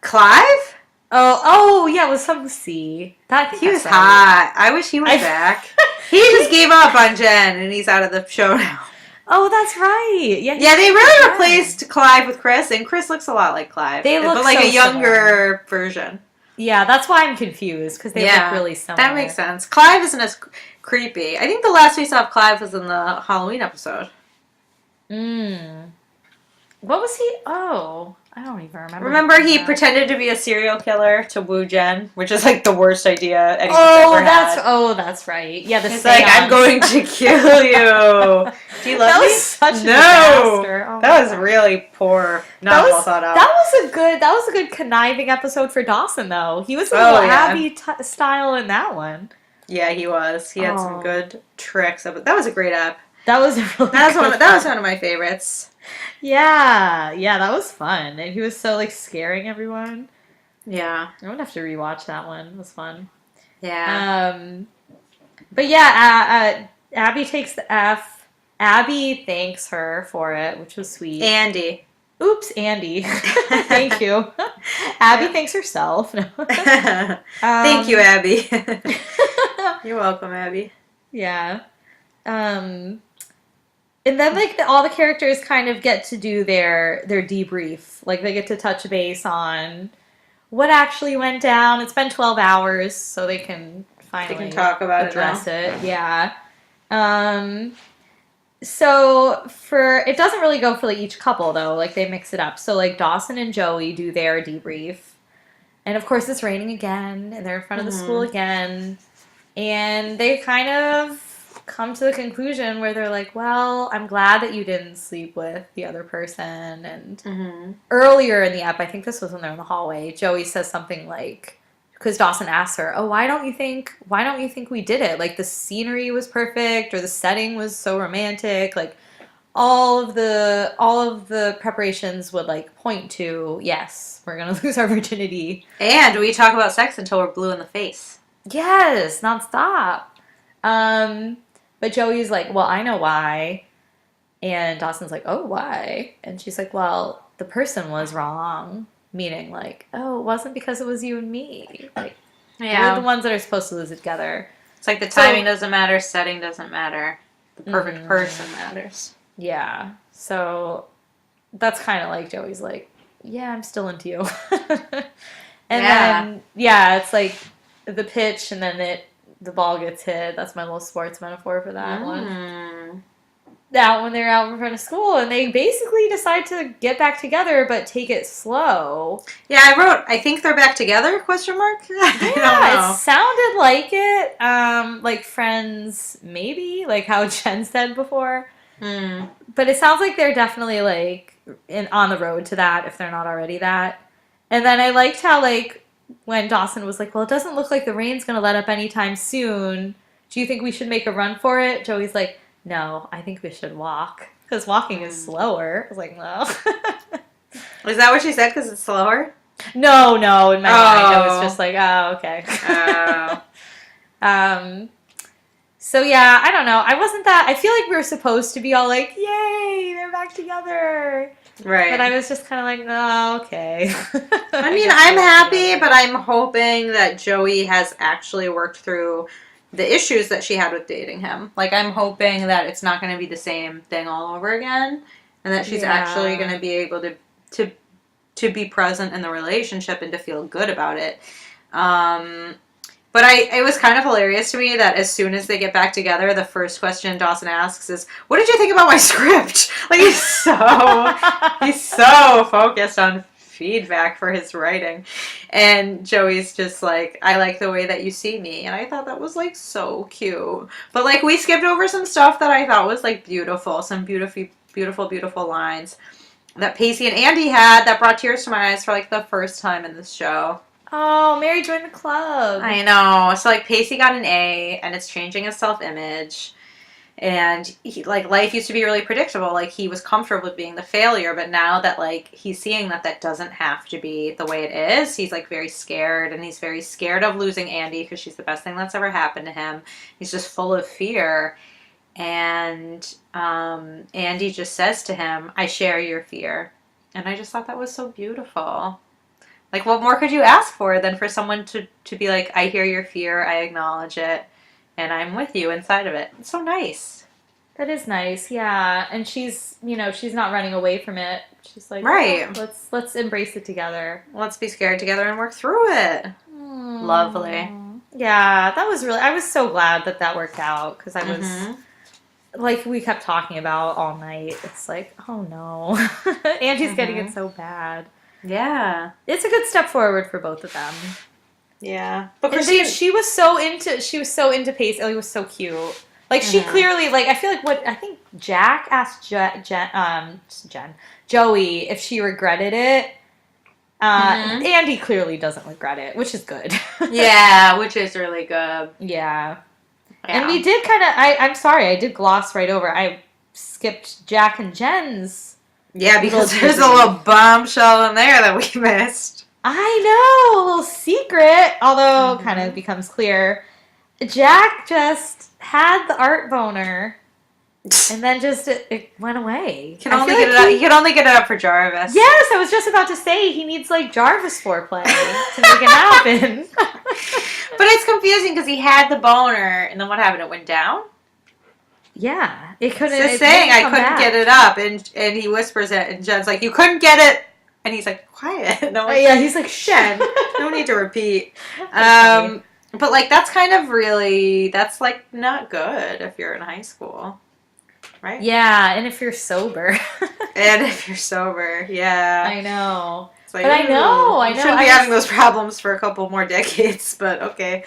Clive? Oh, yeah, it was some C. He was hot. I wish he was back. He just gave up on Jen, and he's out of the show now. Oh, that's right. Yeah, they really replaced Clive with Chris, and Chris looks a lot like Clive. They look but like so a younger similar. Version. Yeah, that's why I'm confused, because they look really similar. That makes sense. Clive isn't as creepy. I think the last we saw of Clive was in the Halloween episode. What was he? Oh, I don't even remember. Remember he pretended to be a serial killer to woo Jen, which is like the worst idea anyone's ever had. That's right. Yeah, it's like, I'm going to kill you. Do you love me? Was such a disaster. Oh that was really poor. Not well thought out. That was a good conniving episode for Dawson, though. He was a little Abbie style in that one. Yeah, he was. He had some good tricks. That was a great app. That was that was one of my favorites. Yeah, that was fun. And he was so, like, scaring everyone. Yeah. I would have to rewatch that one. It was fun. Yeah. But yeah, Abbie takes the F. Abbie thanks her for it, which was sweet. Andie. Oops, Andie. Thank you. Abbie thanks herself. Thank you, Abbie. You're welcome, Abbie. Yeah. And then like all the characters kind of get to do their debrief. Like they get to touch base on what actually went down. It's been 12 hours, so they can finally talk about address it. Yeah. So it doesn't really go for like each couple though. Like they mix it up. So like Dawson and Joey do their debrief. And of course it's raining again and they're in front of the school again. And they kind of come to the conclusion where they're like, well, I'm glad that you didn't sleep with the other person. And earlier in the ep, I think this was when they're in the hallway, Joey says something like, because Dawson asks her, oh, why don't you think we did it? Like the scenery was perfect or the setting was so romantic. Like all of the preparations would like point to, yes, we're going to lose our virginity. And we talk about sex until we're blue in the face. Yes, nonstop. But Joey's like, well, I know why. And Dawson's like, oh, why? And she's like, well, the person was wrong. Meaning like, oh, it wasn't because it was you and me. Like, we're the ones that are supposed to lose it together. It's like the timing doesn't matter, setting doesn't matter. The perfect person matters. Yeah. So that's kind of like Joey's like, yeah, I'm still into you. And then, it's like the pitch and then the ball gets hit. That's my little sports metaphor for that one. Now when they're out in front of school and they basically decide to get back together but take it slow. Yeah, I wrote, I think they're back together, question mark? I don't know. It sounded like it. Like friends, maybe, like how Jen said before. But it sounds like they're definitely like on the road to that if they're not already that. And then I liked how like when Dawson was like, well, it doesn't look like the rain's going to let up anytime soon. Do you think we should make a run for it? Joey's like, no, I think we should walk. Because walking is slower. I was like, no. Is that what she said? Because it's slower? No. In my mind, I was just like, oh, okay. So yeah, I don't know. I feel like we were supposed to be all like, yay, they're back together. Right. But I was just kind of like, oh, okay. I mean, I'm happy, but I'm hoping that Joey has actually worked through the issues that she had with dating him. Like, I'm hoping that it's not going to be the same thing all over again, and that she's actually going to be able to be present in the relationship and to feel good about it. But it was kind of hilarious to me that as soon as they get back together, the first question Dawson asks is, what did you think about my script? Like, he's so focused on feedback for his writing. And Joey's just like, I like the way that you see me. And I thought that was, like, so cute. But, like, we skipped over some stuff that I thought was, like, beautiful. Some beautiful lines that Pacey and Andie had that brought tears to my eyes for, like, the first time in this show. Oh, Mary joined the club. I know. So, like, Pacey got an A, and it's changing his self-image. And, life used to be really predictable. Like, he was comfortable with being the failure, but now that, like, he's seeing that doesn't have to be the way it is, he's, like, very scared, and he's very scared of losing Andie because she's the best thing that's ever happened to him. He's just full of fear. And Andie just says to him, I share your fear. And I just thought that was so beautiful. Like, what more could you ask for than for someone to be like, I hear your fear, I acknowledge it, and I'm with you inside of it. It's so nice. That is nice, yeah. And she's not running away from it. She's like, right. Oh, let's embrace it together. Let's be scared together and work through it. Lovely. Yeah, that was I was so glad that worked out, because I was, like we kept talking about all night. It's like, oh no. Angie's getting it so bad. Yeah. It's a good step forward for both of them. Yeah. Because she was so into Pace. It was so cute. Like, she clearly, like, I feel like I think Jack asked Joey if she regretted it. Andie clearly doesn't regret it, which is good. Yeah, which is really good. Yeah. And we did kind of, I'm sorry, I did gloss right over. I skipped Jack and Jen's. Yeah, because there's a little bombshell in there that we missed. I know, a little secret, although kind of becomes clear. Jack just had the art boner, and then just it went away. He can only get it up for Jarvis. Yes, I was just about to say he needs like Jarvis foreplay to make it happen. But it's confusing because he had the boner, and then what happened? It went down? Yeah, it couldn't. Just It saying, didn't I come couldn't back. get it up, and he whispers it, and Jen's like, "You couldn't get it," and he's like, "Quiet." And I'm like, Yeah, he's like, Jen, no need to repeat. That's funny. But like that's kind of really that's like not good if you're in high school, right? Yeah, and if you're sober. And if you're sober, yeah. I know. It's like, But I know. you shouldn't be having those problems for a couple more decades, but okay.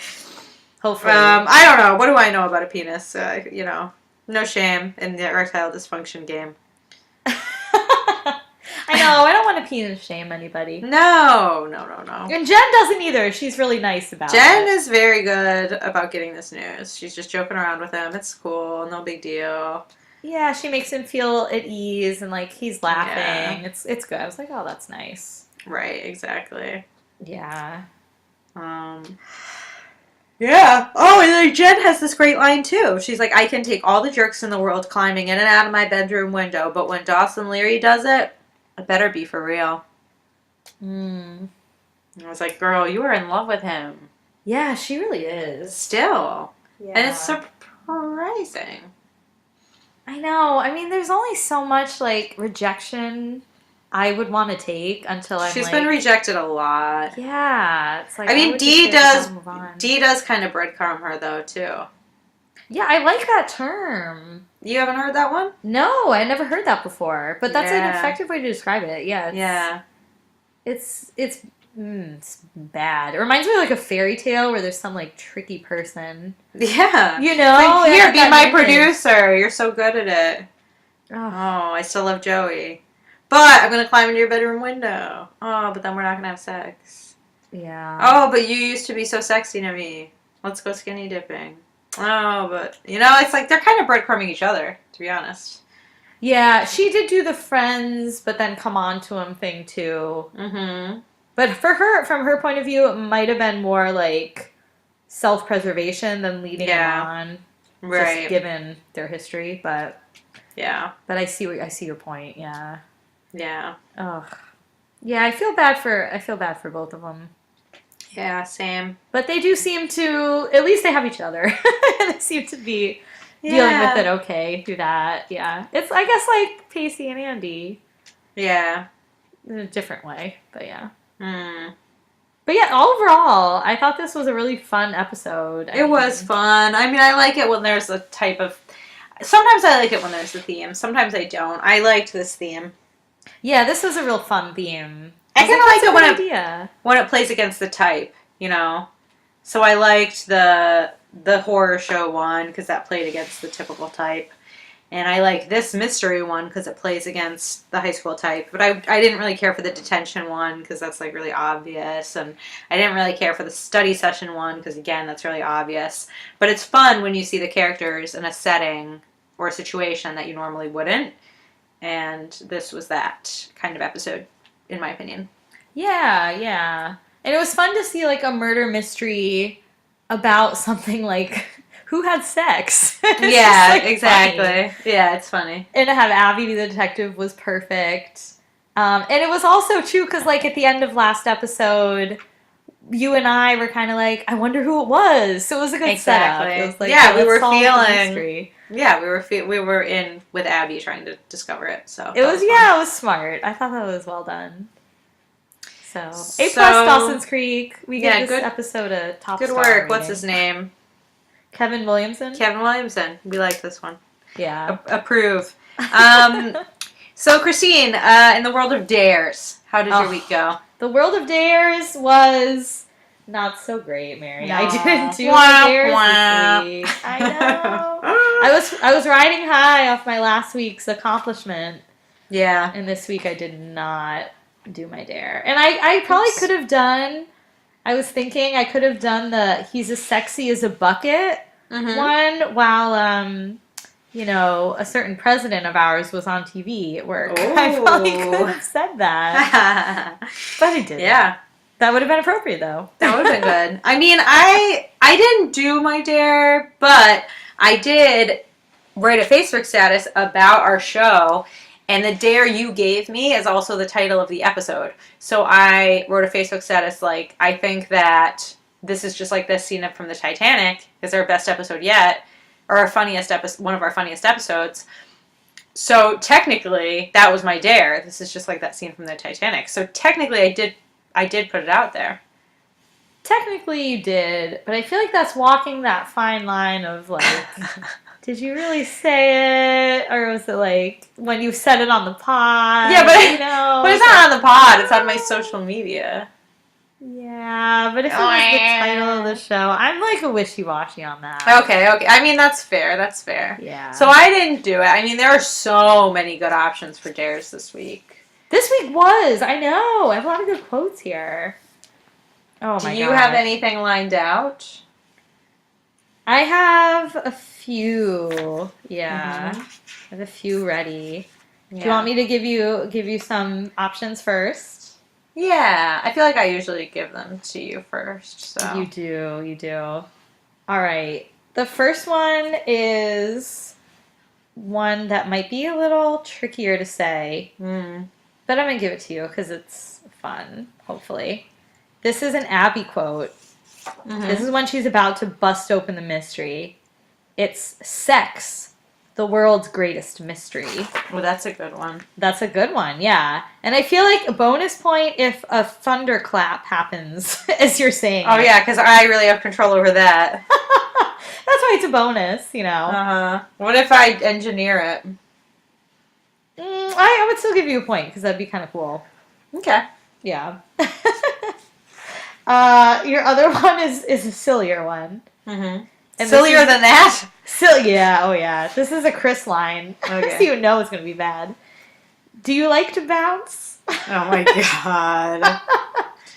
Hopefully. I don't know. What do I know about a penis? You know, no shame in the erectile dysfunction game. I know. I don't want to penis shame anybody. No. And Jen doesn't either. She's really nice about it. Jen is very good about getting this news. She's just joking around with him. It's cool. No big deal. Yeah, she makes him feel at ease and like he's laughing. Yeah. It's good. I was like, oh, that's nice. Right, exactly. Yeah. Yeah. Oh, and then Jen has this great line too. She's like, I can take all the jerks in the world climbing in and out of my bedroom window, but when Dawson Leary does it, it better be for real. I was like, girl, you are in love with him. Yeah, she really is. Still. Yeah. And it's surprising. I know. I mean, there's only so much like rejection I would want to take until I'm She's like, been rejected a lot. yeah, it's like I mean, would Dee just move on. does kind of breadcrumb her though too. Yeah, I like that term. You haven't heard that one? No, I never heard that before. But that's an Yeah. effective way to describe it. Yeah. It's bad. It reminds me of like a fairy tale where there's some like tricky person. Yeah. You know? Like, here, be my image. producer. You're so good at it. Oh. Oh, I still love Joey. But I'm going to climb into your bedroom window. Oh, but then we're not going to have sex. Yeah. Oh, but you used to be so sexy to me. Let's go skinny dipping. Oh, but, you know, it's like they're kind of breadcrumbing each other, to be honest. Yeah, she did do the friends, but then come on to him thing too. Mm-hmm. But for her, from her point of view, it might have been more like self-preservation than leading him on. Right. Just given their history, but yeah. But I see your point. Yeah. Yeah. Ugh. Yeah, I feel bad for both of them. Yeah, same. But they do seem to, at least they have each other. They seem to be dealing with it okay through that. Yeah. It's, I guess, like Pacey and Andie. Yeah. In a different way, but yeah. But yeah, overall, I thought this was a really fun episode. It was fun. I mean, I like it when there's a type of... Sometimes I like it when there's a theme. Sometimes I don't. I liked this theme. Yeah, this was a real fun theme. I kind of like it when it plays against the type, you know? So I liked the horror show one because that played against the typical type. And I like this mystery one because it plays against the high school type. But I didn't really care for the detention one because that's like really obvious. And I didn't really care for the study session one because, again, that's really obvious. But it's fun when you see the characters in a setting or a situation that you normally wouldn't. And this was that kind of episode, in my opinion. Yeah. And it was fun to see like a murder mystery about something like... Who had sex? Yeah, like exactly. Funny. Yeah, it's funny. And to have Abbie be the detective was perfect. And it was also true because, like, at the end of last episode, you and I were kind of like, I wonder who it was. So it was a good setup. It was like, yeah, we were feeling. Yeah, we were in with Abbie trying to discover it. So it was it was smart. I thought that was well done. So A+ Dawson's Creek. We get this episode a top good star work. rating. What's his name? Kevin Williamson. We like this one. Yeah. Approve. So, Christine, in the world of dares, how did your week go? The world of dares was not so great, Mary. No. I didn't do my dares this week. I know. I was riding high off my last week's accomplishment. Yeah. And this week I did not do my dare. And I probably could have done... I was thinking I could have done the he's as sexy as a bucket one while, a certain president of ours was on TV at work. Ooh. I probably could have said that. But I didn't. Yeah. That would have been appropriate, though. That would have been good. I mean, I didn't do my dare, but I did write a Facebook status about our show. And the dare you gave me is also the title of the episode. So I wrote a Facebook status like, I think that this is just like this scene from the Titanic is our best episode yet. or one of our funniest episodes. So technically, that was my dare. This is just like that scene from the Titanic. So technically, I did put it out there. Technically, you did, but I feel like that's walking that fine line of like, did you really say it, or was it like when you said it on the pod? Yeah, but but it's not on the pod. It's on my social media. Yeah, but if it was the title of the show, I'm like a wishy-washy on that. Okay. I mean, that's fair. Yeah. So I didn't do it. I mean, there are so many good options for dares this week. This week was. I know. I have a lot of good quotes here. Oh my god. Do you have anything lined out? I have a few. Yeah. Mm-hmm. I have a few ready. Yeah. Do you want me to give you some options first? Yeah, I feel like I usually give them to you first. So You do. All right. The first one is one that might be a little trickier to say, but I'm going to give it to you because it's fun, hopefully. This is an Abbie quote. Mm-hmm. This is when she's about to bust open the mystery. It's sex, the world's greatest mystery. Well, that's a good one. That's a good one, yeah. And I feel like a bonus point if a thunderclap happens as you're saying Oh, it. yeah, because I really have control over that. That's why it's a bonus, you know. Uh-huh. What if I engineer it? I would still give you a point because that'd be kind of cool. Okay. Yeah. Your other one is a sillier one. Mm-hmm. And sillier than that? Yeah, oh yeah. This is a Chris line. Okay. So you know it's going to be bad. Do you like to bounce? Oh my god.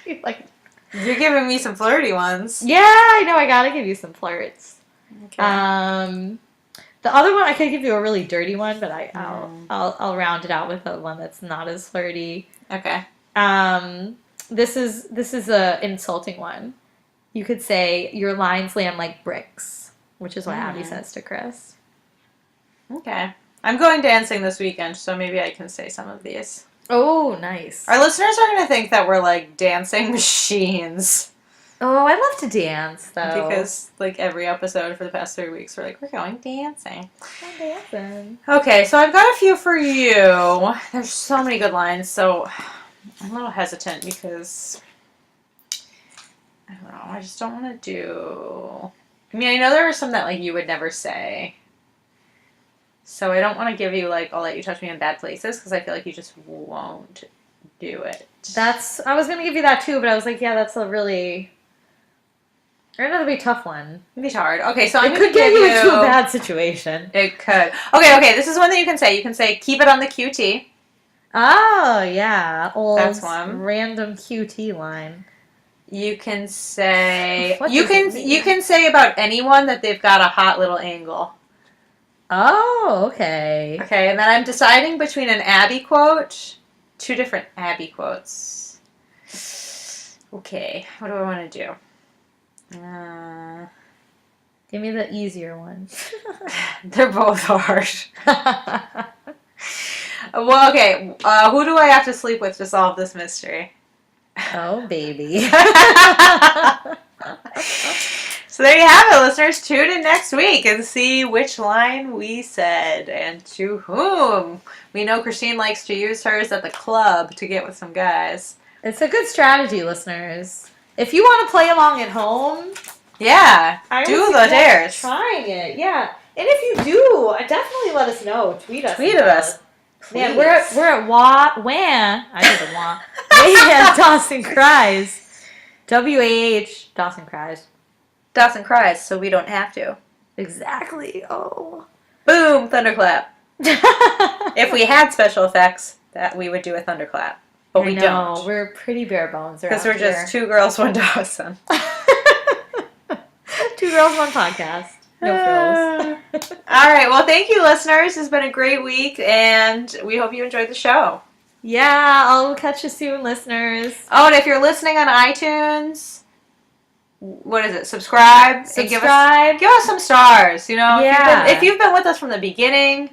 You're giving me some flirty ones. Yeah, I know. I gotta give you some flirts. Okay. The other one, I could give you a really dirty one, but I'll round it out with a one that's not as flirty. Okay. This is a insulting one. You could say your lines land like bricks, which is what Abbie says to Chris. Okay. I'm going dancing this weekend, so maybe I can say some of these. Oh, nice. Our listeners are going to think that we're like dancing machines. Oh, I love to dance, though. Because like every episode for the past 3 weeks, we're like, we're going dancing. I'm dancing. Okay, so I've got a few for you. There's so many good lines, so I'm a little hesitant because I don't know. I just don't want to do. I mean, I know there are some that like you would never say. So I don't want to give you like I'll let you touch me in bad places because I feel like you just won't do it. I was gonna give you that too, but I was like, yeah, that's a really another be tough one. It'd be hard. Okay, so I'm gonna get you into a bad situation. It could. Okay. This is one that you can say. You can say keep it on the QT. Oh yeah, That's one random QT line. You can say you can say about anyone that they've got a hot little angle. Oh, okay. Okay, and then I'm deciding between an Abbie quote, 2 different Abbie quotes. Okay, what do I want to do? Give me the easier one. They're both hard. Well, okay, who do I have to sleep with to solve this mystery? Oh, baby. So there you have it, listeners. Tune in next week and see which line we said and to whom. We know Christine likes to use hers at the club to get with some guys. It's a good strategy, listeners. If you want to play along at home, yeah, do the dares. Trying it, yeah. And if you do, definitely let us know. Tweet us. Tweet at us. Man, we're at Wah. I did the Wah. We at Dawson Cries. WAH Dawson Cries. Dawson Cries, so we don't have to. Exactly. Oh. Boom! Thunderclap. If we had special effects, that we would do a thunderclap, but we don't. We're pretty bare bones because we're just 2 girls, 1 Dawson. 2 girls, 1 podcast. No frills. All right. Well, thank you, listeners. It's been a great week, and we hope you enjoyed the show. Yeah, I'll catch you soon, listeners. Oh, and if you're listening on iTunes, what is it? Subscribe. And give us some stars. You know, yeah. If you've been with us from the beginning,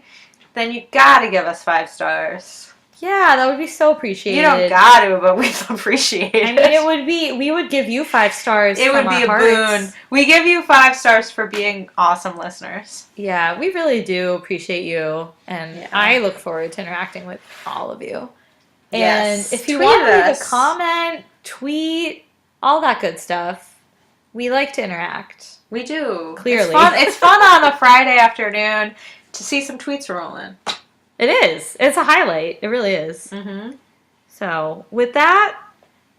then you gotta give us 5 stars. Yeah, that would be so appreciated. You don't got to, but we'd appreciate it. I mean, it would be, we would give you 5 stars. It would be a boon. We give you 5 stars for being awesome listeners. Yeah, we really do appreciate you, and I look forward to interacting with all of you. Yes. And if you want to leave a comment, tweet, all that good stuff, we like to interact. We do. Clearly. It's fun on a Friday afternoon to see some tweets rolling. It is. It's a highlight. It really is. Mm-hmm. So, with that,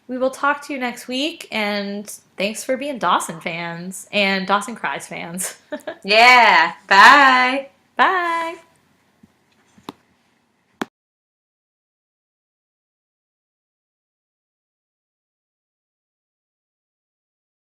we will talk to you next week, and thanks for being Dawson fans and Dawson Cries fans. Yeah. Bye. Bye.